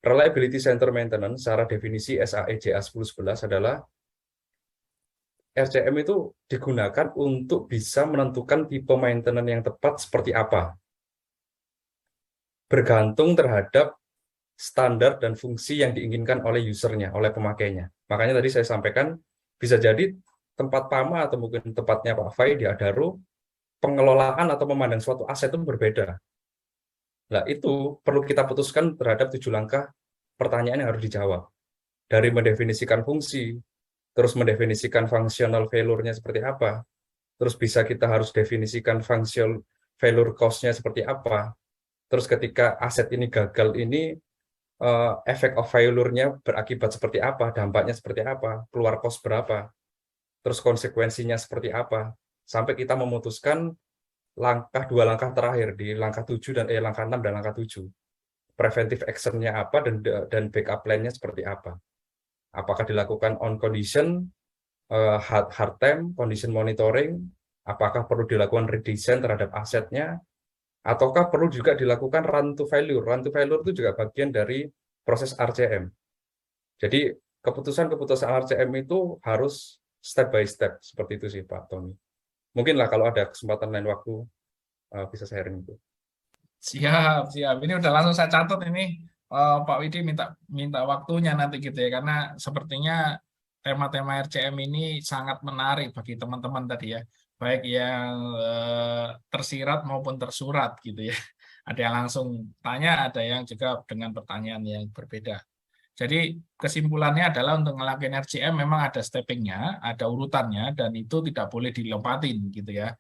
Speaker 6: Reliability Center Maintenance, secara definisi SAE JA 1011 adalah RCM itu digunakan untuk bisa menentukan tipe maintenance yang tepat seperti apa. Bergantung terhadap standar dan fungsi yang diinginkan oleh usernya, oleh pemakainya. Makanya tadi saya sampaikan, bisa jadi tempat Pama atau mungkin tempatnya Pak Fai di Adaro, pengelolaan atau memandang suatu aset itu berbeda. Nah, itu perlu kita putuskan terhadap 7 langkah pertanyaan yang harus dijawab. Dari mendefinisikan fungsi, terus mendefinisikan functional failure-nya seperti apa, terus bisa kita harus definisikan functional failure cost-nya seperti apa, terus ketika aset ini gagal ini efek of failure-nya berakibat seperti apa, dampaknya seperti apa, keluar cost berapa, terus konsekuensinya seperti apa, sampai kita memutuskan dua langkah terakhir di langkah 7 dan langkah 6 dan langkah 7. Preventive action-nya apa dan backup plan-nya seperti apa. Apakah dilakukan on condition, hard time, condition monitoring, apakah perlu dilakukan redesign terhadap asetnya, ataukah perlu juga dilakukan run to failure. Run to failure itu juga bagian dari proses RCM. Jadi keputusan-keputusan RCM itu harus step by step, seperti itu sih Pak Tommy. Mungkinlah kalau ada kesempatan lain waktu bisa sharing itu.
Speaker 4: Siap. Ini udah langsung saya catat ini. Pak Widi minta waktunya nanti gitu ya, karena sepertinya tema-tema RCM ini sangat menarik bagi teman-teman tadi ya, baik yang tersirat maupun tersurat gitu ya. Ada yang langsung tanya, ada yang juga dengan pertanyaan yang berbeda. Jadi kesimpulannya adalah untuk ngelakuin RCM memang ada steppingnya, ada urutannya, dan itu tidak boleh dilompatin gitu ya.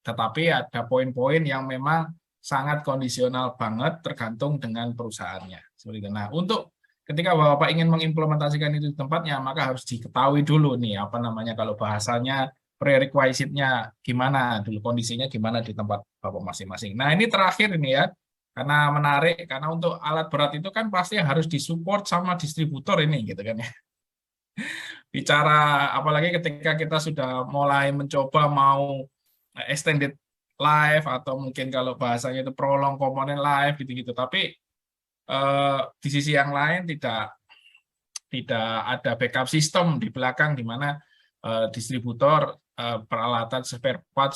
Speaker 4: Tetapi ada poin-poin yang memang sangat kondisional banget tergantung dengan perusahaannya. Seperti itu. Nah, untuk ketika Bapak ingin mengimplementasikan itu di tempatnya, maka harus diketahui dulu nih, apa namanya, kalau bahasanya prerequisite-nya gimana, dulu kondisinya gimana di tempat Bapak masing-masing. Nah, ini terakhir ini ya, karena menarik, karena untuk alat berat itu kan pasti harus disupport sama distributor ini, gitu kan ya. Bicara, apalagi ketika kita sudah mulai mencoba mau extended live atau mungkin kalau bahasanya itu prolong komponen live gitu-gitu, tapi di sisi yang lain tidak ada backup sistem di belakang di mana distributor peralatan spare part